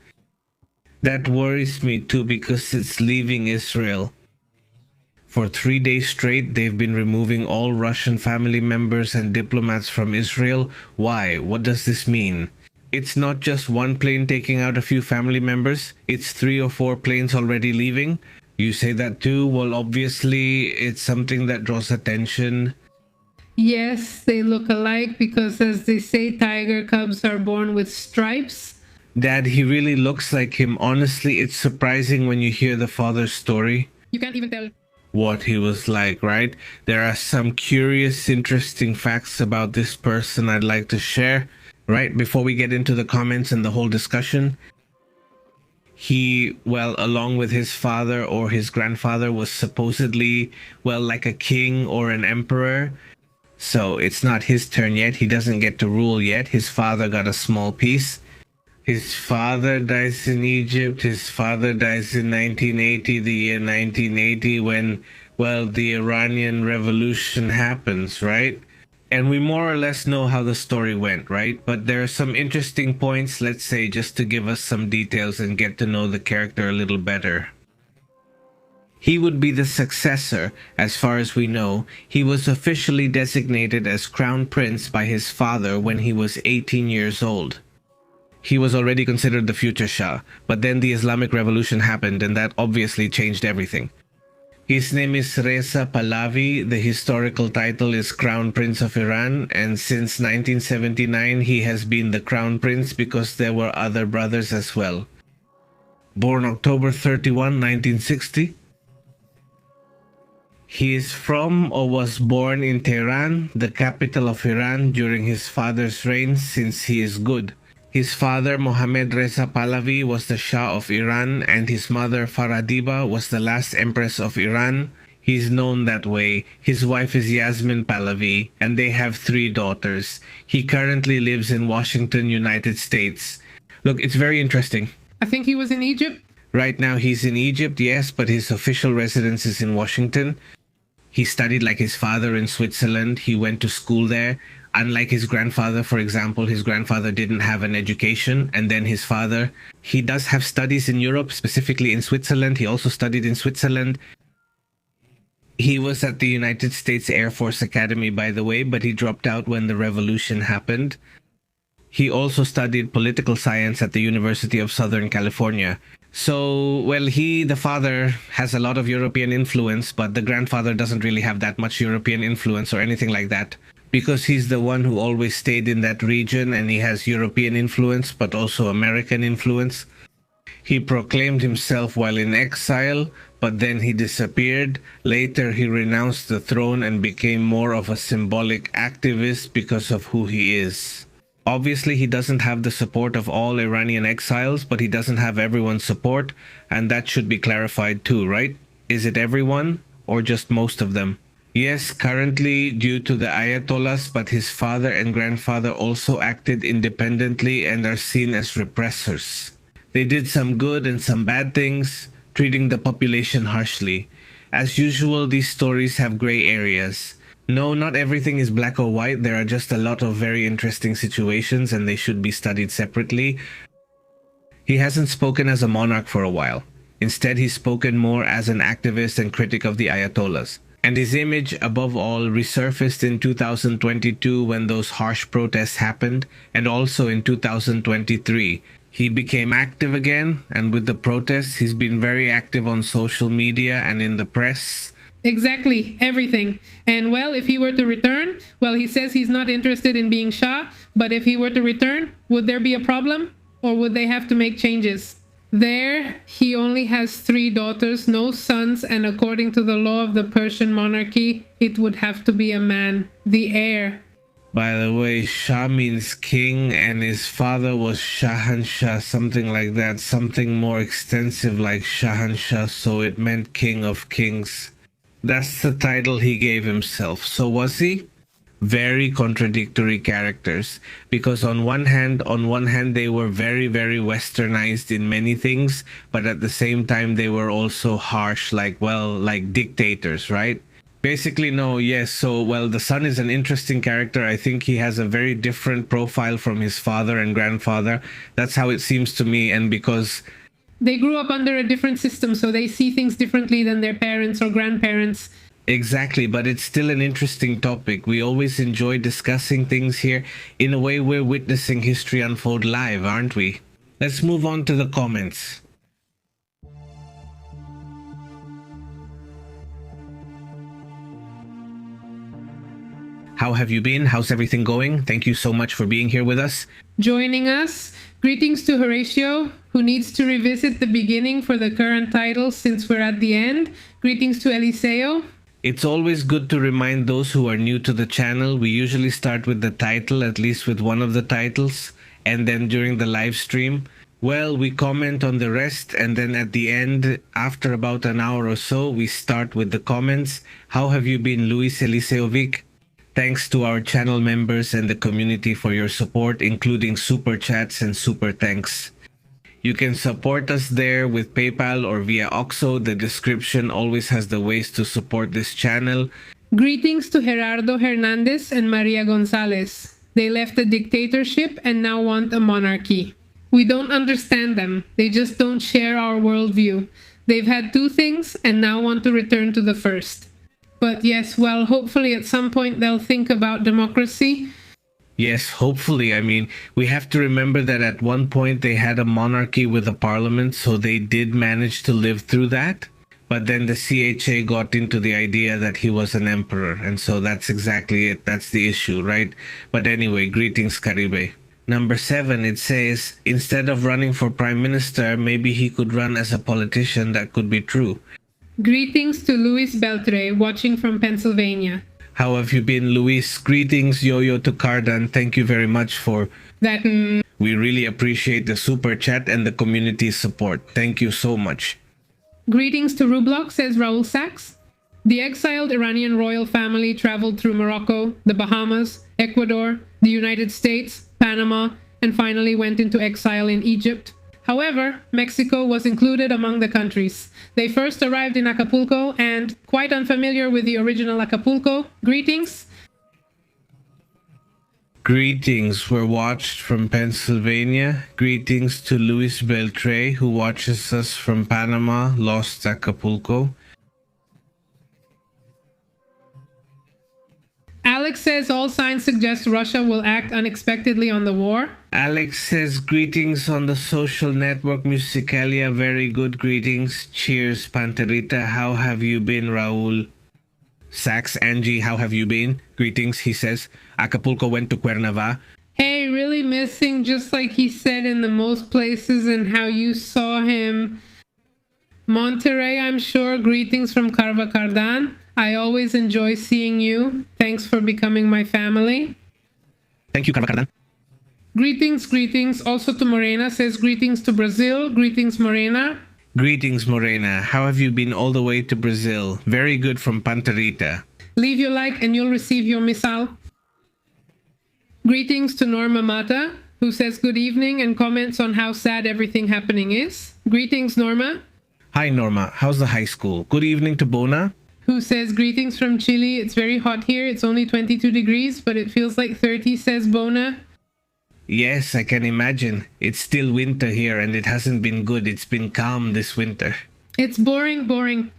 [SPEAKER 1] That worries me too, because it's leaving Israel. For 3 days straight, they've been removing all Russian family members and diplomats from Israel. Why? What does this mean? It's not just one plane taking out a few family members. It's 3 or 4 planes already leaving. You say that too? Well, obviously, it's something that draws attention.
[SPEAKER 2] Yes, they look alike because, as they say, tiger cubs are born with stripes.
[SPEAKER 1] Dad, he really looks like him. Honestly, it's surprising when you hear the father's story.
[SPEAKER 2] You can't even tell
[SPEAKER 1] What he was like, right? There are some curious, interesting facts about this person I'd like to share. Right before we get into the comments and the whole discussion, he, well, along with his father or his grandfather, was supposedly, well, like a king or an emperor. So it's not his turn yet. He doesn't get to rule yet. His father got a small piece. His father dies in Egypt. His father dies in 1980, the year 1980, when, well, the Iranian Revolution happens, right? And we more or less know how the story went, right? But there are some interesting points, let's say, just to give us some details and get to know the character a little better. He would be the successor, as far as we know. He was officially designated as Crown Prince by his father when he was 18 years old. He was already considered the future Shah, but then the Islamic Revolution happened and that obviously changed everything. His name is Reza Pahlavi. The historical title is Crown Prince of Iran, and since 1979 he has been the Crown Prince because there were other brothers as well. Born October 31, 1960. He is from or was born in Tehran, the capital of Iran, during his father's reign, since he is good. His father, Mohammad Reza Pahlavi, was the Shah of Iran, and his mother, Faradiba, was the last Empress of Iran. He's known that way. His wife is Yasmin Pahlavi, and they have 3 daughters. He currently lives in Washington, United States. Look, it's very interesting.
[SPEAKER 2] I think he was in Egypt.
[SPEAKER 1] Right now he's in Egypt, yes, but his official residence is in Washington. He studied like his father in Switzerland. He went to school there. Unlike his grandfather, for example, his grandfather didn't have an education, and then his father, he does have studies in Europe, specifically in Switzerland. He also studied in Switzerland. He was at the United States Air Force Academy, by the way, but he dropped out when the revolution happened. He also studied political science at the University of Southern California. So, well, the father, has a lot of European influence, but the grandfather doesn't really have that much European influence or anything like that. Because he's the one who always stayed in that region, and he has European influence, but also American influence. He proclaimed himself while in exile, but then he disappeared. Later, he renounced the throne and became more of a symbolic activist because of who he is. Obviously, he doesn't have the support of all Iranian exiles, but he doesn't have everyone's support, and that should be clarified too, right? Is it everyone, or just most of them? Yes, currently due to the Ayatollahs, but his father and grandfather also acted independently and are seen as repressors. They did some good and some bad things, treating the population harshly. As usual, these stories have gray areas. No, not everything is black or white. There are just a lot of very interesting situations and they should be studied separately. He hasn't spoken as a monarch for a while. Instead, he's spoken more as an activist and critic of the Ayatollahs. And his image, above all, resurfaced in 2022 when those harsh protests happened, and also in 2023. He became active again, and with the protests, he's been very active on social media and in the press.
[SPEAKER 2] Exactly, everything. And well, if he were to return, well, he says he's not interested in being Shah, but if he were to return, would there be a problem? Or would they have to make changes? There, he only has 3 daughters, no sons, and according to the law of the Persian monarchy, it would have to be a man, the heir.
[SPEAKER 1] By the way, Shah means king, and his father was Shahanshah, something like that, something more extensive like Shahanshah, so it meant king of kings. That's the title he gave himself. So was he? Very contradictory characters, because on one hand they were very westernized in many things, but at the same time they were also harsh, like dictators, right? Basically, no, yes. So, well, the son is an interesting character. I think he has a very different profile from his father and grandfather. That's how it seems to me. And because
[SPEAKER 2] they grew up under a different system, so they see things differently than their parents or grandparents.
[SPEAKER 1] Exactly, but it's still an interesting topic. We always enjoy discussing things here. In a way, we're witnessing history unfold live, aren't we? Let's move on to the comments. How have you been? How's everything going? Thank you so much for being here with us.
[SPEAKER 2] Joining us, greetings to Horatio, who needs to revisit the beginning for the current title since we're at the end. Greetings to Eliseo.
[SPEAKER 1] It's always good to remind those who are new to the channel. We usually start with the title, at least with one of the titles, and then during the live stream, well, we comment on the rest, and then at the end, after about an hour or so, we start with the comments. How have you been, Luis Eliseovic? Thanks to our channel members and the community for your support, including super chats and super thanks. You can support us there with PayPal or via OXXO. The description always has the ways to support this channel.
[SPEAKER 2] Greetings to Gerardo Hernandez and Maria Gonzalez. They left the dictatorship and now want a monarchy. We don't understand them. They just don't share our worldview. They've had 2 things and now want to return to the first. But yes, well, hopefully at some point they'll think about democracy.
[SPEAKER 1] Yes, hopefully. I mean, we have to remember that at one point they had a monarchy with a parliament, so they did manage to live through that. But then the CHA got into the idea that he was an emperor, and so that's exactly it. That's the issue, right? But anyway, greetings, Caribe. Number 7, it says, instead of running for prime minister, maybe he could run as a politician. That could be true.
[SPEAKER 2] Greetings to Luis Beltre, watching from Pennsylvania.
[SPEAKER 1] How have you been, Luis? Greetings, Yo-Yo to Cardan. Thank you very much for
[SPEAKER 2] that.
[SPEAKER 1] We really appreciate the super chat and the community's support. Thank you so much.
[SPEAKER 2] Greetings to Rublox, says Raul Sachs. The exiled Iranian royal family traveled through Morocco, the Bahamas, Ecuador, the United States, Panama, and finally went into exile in Egypt. However, Mexico was included among the countries. They first arrived in Acapulco and, quite unfamiliar with the original Acapulco, greetings.
[SPEAKER 1] Greetings were watched from Pennsylvania. Greetings to Luis Beltre, who watches us from Panama, Lost Acapulco.
[SPEAKER 2] Alex says all signs suggest Russia will act unexpectedly on the war.
[SPEAKER 1] Alex says greetings on the social network Musicalia. Very good greetings. Cheers, Panterita. How have you been, Raul? Sax, Angie, how have you been? Greetings, he says. Acapulco went to Cuernavaca.
[SPEAKER 2] Hey, really missing, just like he said in the most places and how you saw him. Monterrey, I'm sure. Greetings from Carva Cardan. I always enjoy seeing you. Thanks for becoming my family.
[SPEAKER 1] Thank you, Carva Cardan.
[SPEAKER 2] Greetings. Also to Morena, says greetings to Brazil. Greetings, Morena.
[SPEAKER 1] Greetings, Morena. How have you been all the way to Brazil? Very good from Panterita.
[SPEAKER 2] Leave your like and you'll receive your missile. Greetings to Norma Mata, who says good evening and comments on how sad everything happening is. Greetings, Norma.
[SPEAKER 1] Hi Norma, how's the high school? Good evening to Bona.
[SPEAKER 2] Who says greetings from Chile. It's very hot here. It's only 22 degrees, but it feels like 30, says Bona.
[SPEAKER 1] Yes, I can imagine. It's still winter here and it hasn't been good. It's been calm this winter.
[SPEAKER 2] It's boring.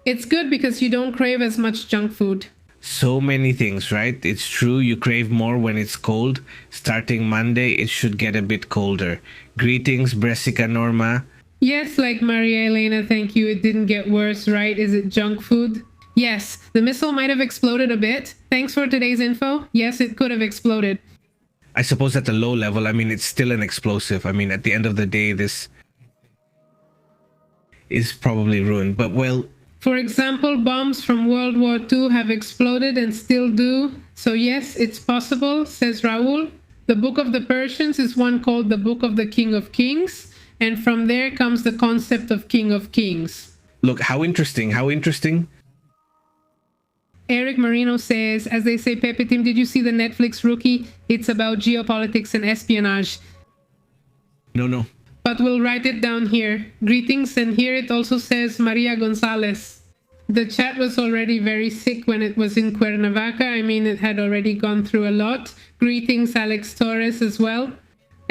[SPEAKER 2] It's good because you don't crave as much junk food.
[SPEAKER 1] So many things, right? It's true, you crave more when it's cold. Starting Monday, it should get a bit colder. Greetings, Bresica Norma.
[SPEAKER 2] Yes, like Maria Elena, thank you. It didn't get worse, right? Is it junk food? Yes, the missile might have exploded a bit. Thanks for today's info. Yes, it could have exploded.
[SPEAKER 1] I suppose at a low level, it's still an explosive. At the end of the day, this is probably ruined. But well,
[SPEAKER 2] for example, bombs from World War II have exploded and still do. So yes, it's possible, says Raul. The Book of the Persians is one called the Book of the King of Kings. And from there comes the concept of King of Kings.
[SPEAKER 1] Look, how interesting.
[SPEAKER 2] Eric Marino says, as they say, Pepe Tim, did you see the Netflix Rookie? It's about geopolitics and espionage.
[SPEAKER 1] No.
[SPEAKER 2] But we'll write it down here. Greetings, and here it also says Maria Gonzalez. The chat was already very sick when it was in Cuernavaca. It had already gone through a lot. Greetings, Alex Torres as well.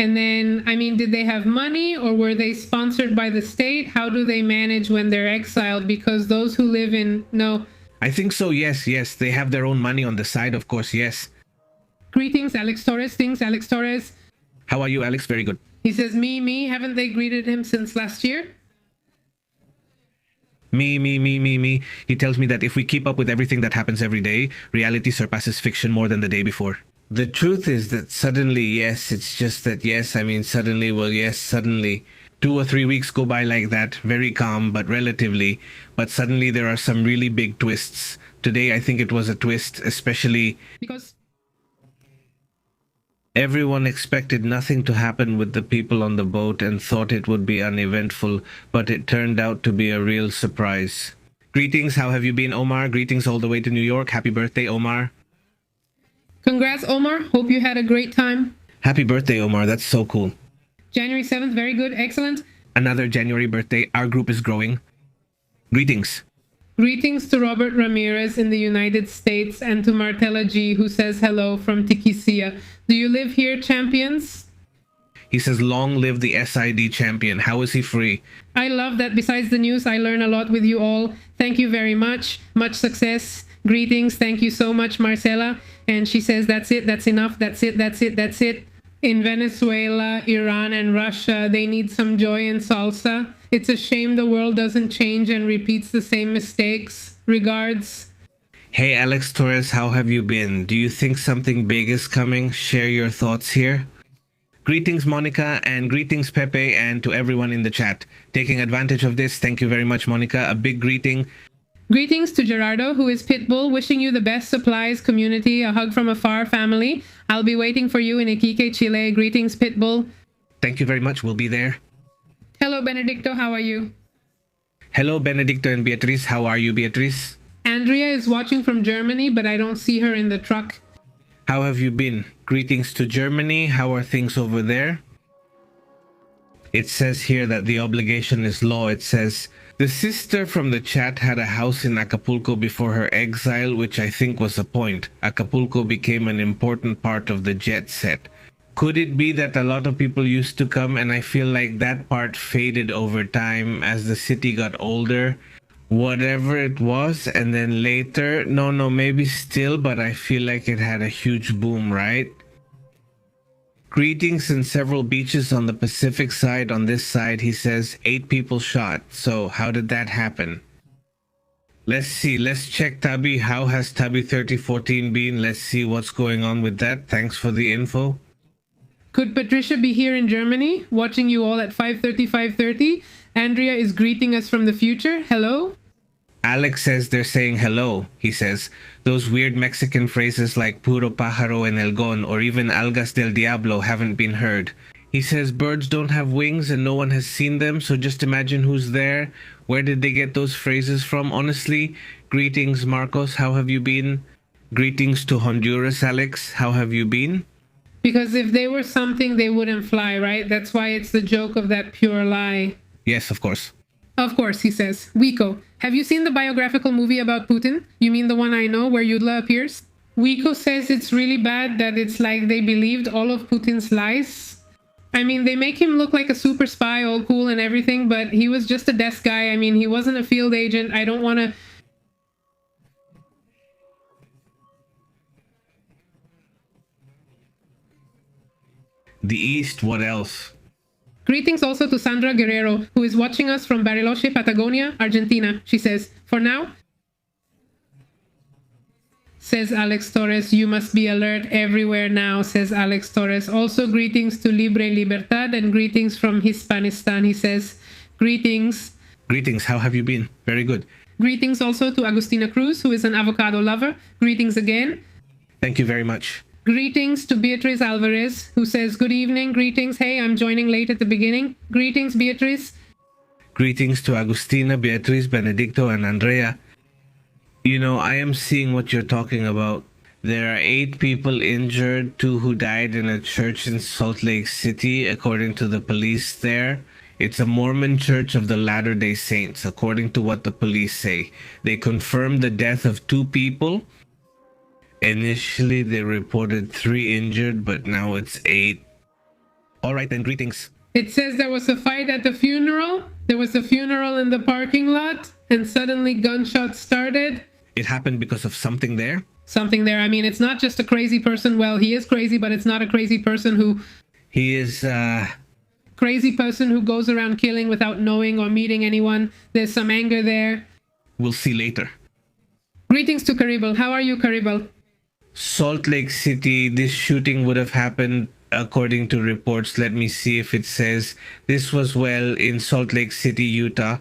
[SPEAKER 2] And then, did they have money or were they sponsored by the state? How do they manage when they're exiled? Because those who live in... No.
[SPEAKER 1] I think so, yes. They have their own money on the side, of course, yes.
[SPEAKER 2] Greetings, Alex Torres. Things, Alex Torres.
[SPEAKER 1] How are you, Alex? Very good.
[SPEAKER 2] He says, me. Haven't they greeted him since last year?
[SPEAKER 1] Me. He tells me that if we keep up with everything that happens every day, reality surpasses fiction more than the day before. The truth is that suddenly, yes, it's just that, yes, suddenly, well, yes, suddenly. 2 or 3 weeks go by like that, very calm, but relatively. But suddenly there are some really big twists. Today, I think it was a twist, especially
[SPEAKER 2] because
[SPEAKER 1] everyone expected nothing to happen with the people on the boat and thought it would be uneventful, but it turned out to be a real surprise. Greetings, how have you been, Omar? Greetings all the way to New York. Happy birthday, Omar.
[SPEAKER 2] Congrats, Omar. Hope you had a great time.
[SPEAKER 1] Happy birthday, Omar. That's so cool.
[SPEAKER 2] January 7th, very good, excellent.
[SPEAKER 1] Another January birthday. Our group is growing. Greetings.
[SPEAKER 2] Greetings to Robert Ramirez in the United States and to Martella G, who says hello from Tikisia. Do you live here, champions?
[SPEAKER 1] He says, long live the SID champion. How is he free?
[SPEAKER 2] I love that. Besides the news, I learn a lot with you all. Thank you very much. Much success. Greetings. Thank you so much, Marcela. And she says, that's it. That's enough. That's it. In Venezuela, Iran, and Russia, they need some joy and salsa. It's a shame the world doesn't change and repeats the same mistakes. Regards.
[SPEAKER 1] Hey, Alex Torres, how have you been? Do you think something big is coming? Share your thoughts here. Greetings, Monica, and greetings, Pepe, and to everyone in the chat. Taking advantage of this, thank you very much, Monica. A big greeting.
[SPEAKER 2] Greetings to Gerardo, who is Pitbull, wishing you the best supplies, community, a hug from afar, family. I'll be waiting for you in Iquique, Chile. Greetings, Pitbull.
[SPEAKER 1] Thank you very much. We'll be there.
[SPEAKER 2] Hello, Benedicto. How are you?
[SPEAKER 1] Hello, Benedicto and Beatriz. How are you, Beatriz?
[SPEAKER 2] Andrea is watching from Germany, but I don't see her in the truck.
[SPEAKER 1] How have you been? Greetings to Germany. How are things over there? It says here that the obligation is law. It says, the sister from the chat had a house in Acapulco before her exile, which I think was a point. Acapulco became an important part of the jet set. Could it be that a lot of people used to come and I feel like that part faded over time as the city got older? Whatever it was, and then later, no, maybe still, but I feel like it had a huge boom, right? Greetings in several beaches on the Pacific side. On this side, he says 8 people shot. So how did that happen? Let's see. Let's check Tabi. How has Tabi 3014 been? Let's see what's going on with that. Thanks for the info.
[SPEAKER 2] Could Patricia be here in Germany, watching you all at 5:30? Andrea is greeting us from the future. Hello.
[SPEAKER 1] Alex says they're saying hello. He says those weird Mexican phrases like puro pájaro en el gon or even algas del diablo haven't been heard. He says birds don't have wings and no one has seen them, so just imagine who's there. Where did they get those phrases from? Honestly, greetings, Marcos. How have you been? Greetings to Honduras, Alex. How have you been?
[SPEAKER 2] Because if they were something, they wouldn't fly, right? That's why it's the joke of that pure lie.
[SPEAKER 1] Yes, of course.
[SPEAKER 2] Of course, he says. Wiko, have you seen the biographical movie about Putin? You mean the one I know where Yudla appears? Wiko says it's really bad that it's like they believed all of Putin's lies. I mean, they make him look like a super spy, all cool and everything, but he was just a desk guy. I mean, he wasn't a field agent. I don't want to...
[SPEAKER 1] The East, what else?
[SPEAKER 2] Greetings also to Sandra Guerrero, who is watching us from Bariloche, Patagonia, Argentina. She says, for now, says Alex Torres, you must be alert everywhere now, says Alex Torres. Also greetings to Libre Libertad and greetings from Hispanistan. He says, greetings.
[SPEAKER 1] Greetings, how have you been? Very good.
[SPEAKER 2] Greetings also to Agustina Cruz, who is an avocado lover. Greetings again.
[SPEAKER 1] Thank you very much.
[SPEAKER 2] Greetings to Beatriz Alvarez, who says, good evening, greetings. Hey, I'm joining late at the beginning. Greetings, Beatriz.
[SPEAKER 1] Greetings to Agustina, Beatriz, Benedicto, and Andrea. You know, I am seeing what you're talking about. There are 8 people injured, 2 who died in a church in Salt Lake City, according to the police there. It's a Mormon church of the Latter-day Saints, according to what the police say. They confirmed the death of 2 people. Initially, they reported 3 injured, but now it's 8. All right, then, greetings.
[SPEAKER 2] It says there was a fight at the funeral. There was a funeral in the parking lot, and suddenly gunshots started.
[SPEAKER 1] It happened because of something there?
[SPEAKER 2] Something there. I mean, it's not just a crazy person. Well, he is crazy, but it's not a crazy person who...
[SPEAKER 1] He is,
[SPEAKER 2] Crazy person who goes around killing without knowing or meeting anyone. There's some anger there.
[SPEAKER 1] We'll see later.
[SPEAKER 2] Greetings to Caribal. How are you, Caribal?
[SPEAKER 1] Salt Lake City, this shooting would have happened according to reports. Let me see if it says this was in Salt Lake City, Utah.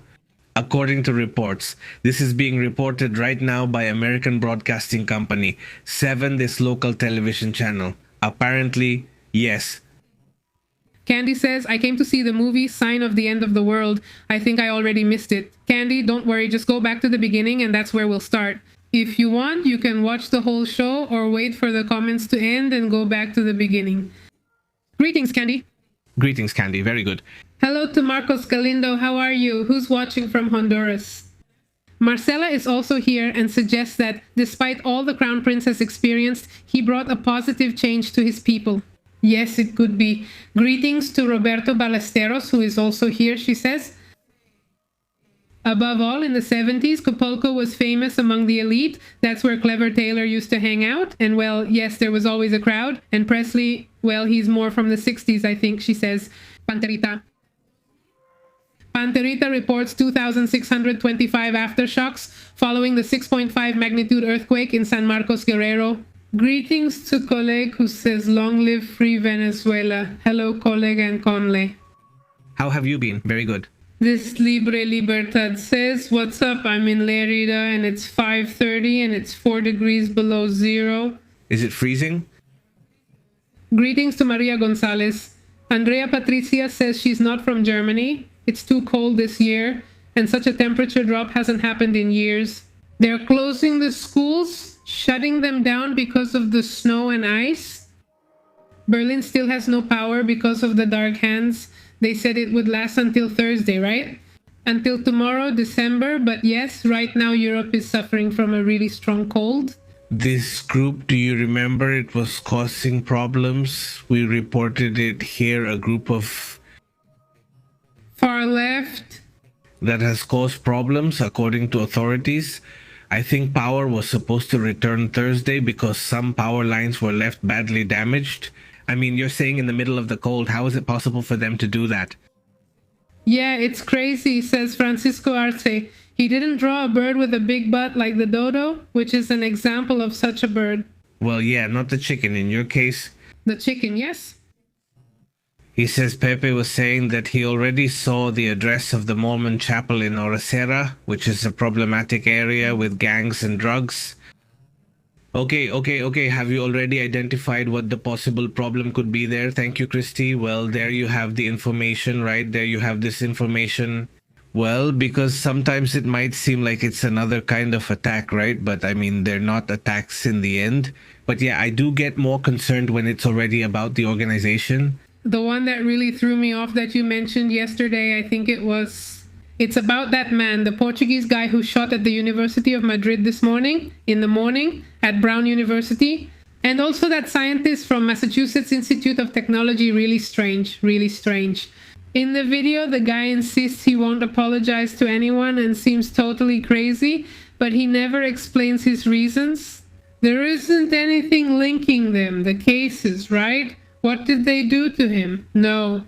[SPEAKER 1] According to reports, this is being reported right now by American Broadcasting Company, 7, this local television channel. Apparently, yes.
[SPEAKER 2] Candy says, I came to see the movie Sign of the End of the World. I think I already missed it. Candy, don't worry, just go back to the beginning and that's where we'll start. If you want, you can watch the whole show or wait for the comments to end and go back to the beginning. Greetings, Candy.
[SPEAKER 1] Greetings, Candy. Very good.
[SPEAKER 2] Hello to Marcos Galindo. How are you? Who's watching from Honduras? Marcela is also here and suggests that despite all the Crown Prince has experienced, he brought a positive change to his people. Yes, it could be. Greetings to Roberto Ballesteros, who is also here, she says. Above all, in the 70s, Acapulco was famous among the elite. That's where Clever Taylor used to hang out. And well, yes, there was always a crowd. And Presley, well, he's more from the 60s, I think, she says. Panterita. Panterita reports 2,625 aftershocks following the 6.5 magnitude earthquake in San Marcos, Guerrero. Greetings to Coleg, who says, long live free Venezuela. Hello, Coleg and Conle.
[SPEAKER 1] How have you been? Very good.
[SPEAKER 2] This Libre Libertad says, what's up? I'm in Lerida and it's 5:30 and it's 4 degrees below zero.
[SPEAKER 1] Is it freezing?
[SPEAKER 2] Greetings to Maria Gonzalez. Andrea Patricia says she's not from Germany. It's too cold this year and such a temperature drop hasn't happened in years. They're closing the schools, shutting them down because of the snow and ice. Berlin still has no power because of the dark hands. They said it would last until Thursday, right? Until tomorrow, December. But yes, right now Europe is suffering from a really strong cold.
[SPEAKER 1] This group, do you remember it was causing problems? We reported it here, a group of...
[SPEAKER 2] Far left.
[SPEAKER 1] That has caused problems, according to authorities. I think power was supposed to return Thursday because some power lines were left badly damaged. I mean, you're saying in the middle of the cold, how is it possible for them to do that?
[SPEAKER 2] Yeah, it's crazy, says Francisco Arce. He didn't draw a bird with a big butt like the dodo, which is an example of such a bird.
[SPEAKER 1] Well, yeah, not the chicken in your case.
[SPEAKER 2] The chicken, yes.
[SPEAKER 1] He says Pepe was saying that he already saw the address of the Mormon chapel in Oracera, which is a problematic area with gangs and drugs. Okay. Have you already identified what the possible problem could be there? Thank you, Christy. Well, there you have the information, right? There you have this information. Well, because sometimes it might seem like it's another kind of attack, right? But I mean, they're not attacks in the end. But yeah, I do get more concerned when it's already about the organization.
[SPEAKER 2] The one that really threw me off that you mentioned yesterday, I think it's about that man, the Portuguese guy who shot at the University of Madrid this morning, in the morning, at Brown University. And also that scientist from Massachusetts Institute of Technology, really strange. In the video, the guy insists he won't apologize to anyone and seems totally crazy, but he never explains his reasons. There isn't anything linking them, the cases, right? What did they do to him? No.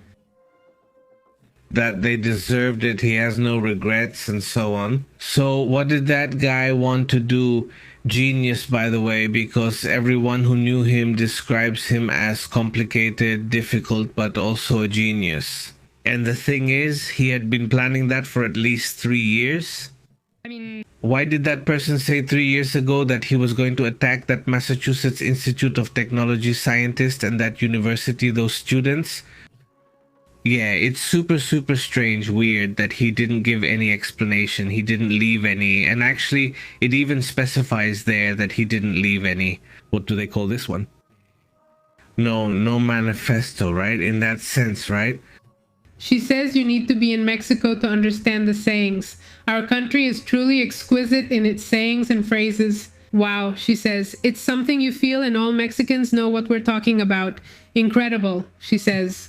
[SPEAKER 1] That they deserved it, he has no regrets, and so on. So what did that guy want to do? Genius, by the way, because everyone who knew him describes him as complicated, difficult, but also a genius. And the thing is, he had been planning that for at least 3 years. Why did that person say 3 years ago that he was going to attack that Massachusetts Institute of Technology scientist and that university, those students? Yeah, it's super strange, weird that he didn't give any explanation. He didn't leave any. And actually, it even specifies there that he didn't leave any. What do they call this one? No manifesto, right? In that sense, right?
[SPEAKER 2] She says you need to be in Mexico to understand the sayings. Our country is truly exquisite in its sayings and phrases. Wow, she says, it's something you feel and all Mexicans know what we're talking about. Incredible, she says.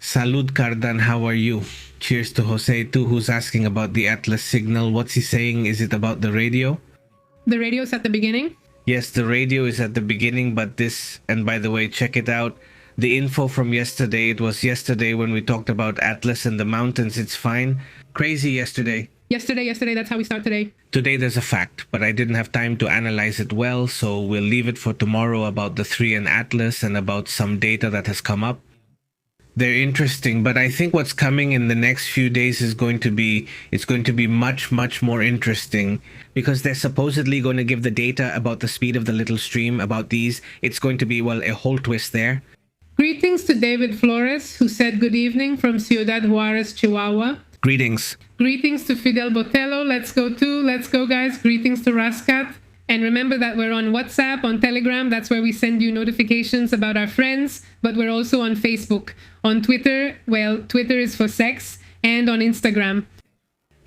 [SPEAKER 1] Salud, Cardan, how are you? Cheers to Jose too, who's asking about the Atlas signal. What's he saying? Is it about the radio?
[SPEAKER 2] The radio's at the beginning?
[SPEAKER 1] Yes, the radio is at the beginning, but this, and by the way, check it out. The info from yesterday, it was yesterday when we talked about Atlas and the mountains, it's fine. Crazy yesterday.
[SPEAKER 2] Yesterday, that's how we start today.
[SPEAKER 1] Today there's a fact, but I didn't have time to analyze it well, so we'll leave it for tomorrow about the 3 and Atlas and about some data that has come up. They're interesting, but I think what's coming in the next few days is going to be much more interesting, because they're supposedly going to give the data about the speed of the little stream, about these. It's going to be, well, a whole twist there.
[SPEAKER 2] Greetings to David Flores, who said good evening from Ciudad Juarez, Chihuahua.
[SPEAKER 1] Greetings.
[SPEAKER 2] Greetings to Fidel Botello. Let's go guys. Greetings to Raskat. And remember that we're on WhatsApp, on Telegram. That's where we send you notifications about our friends. But we're also on Facebook. On Twitter, well, Twitter is for sex. And on Instagram.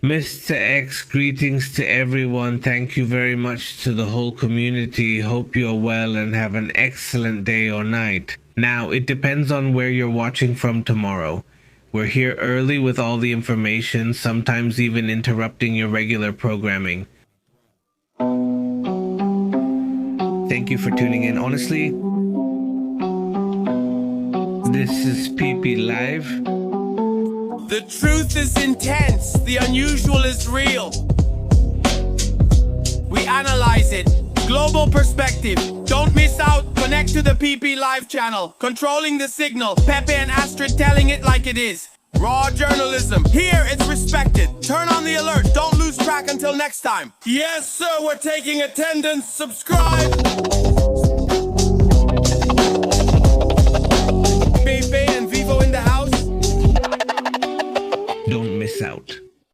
[SPEAKER 1] Mr. X, greetings to everyone. Thank you very much to the whole community. Hope you're well and have an excellent day or night. Now, it depends on where you're watching from tomorrow. We're here early with all the information, sometimes even interrupting your regular programming. Thank you for tuning in. Honestly, this is PP Live.
[SPEAKER 7] The truth is intense, the unusual is real. We analyze it. Global perspective. Don't miss out. Connect to the PP Live channel. Controlling the signal. Pepe and Astrid telling it like it is. Raw journalism. Here it's respected. Turn on the alert. Don't lose track until next time. Yes, sir. We're taking attendance. Subscribe.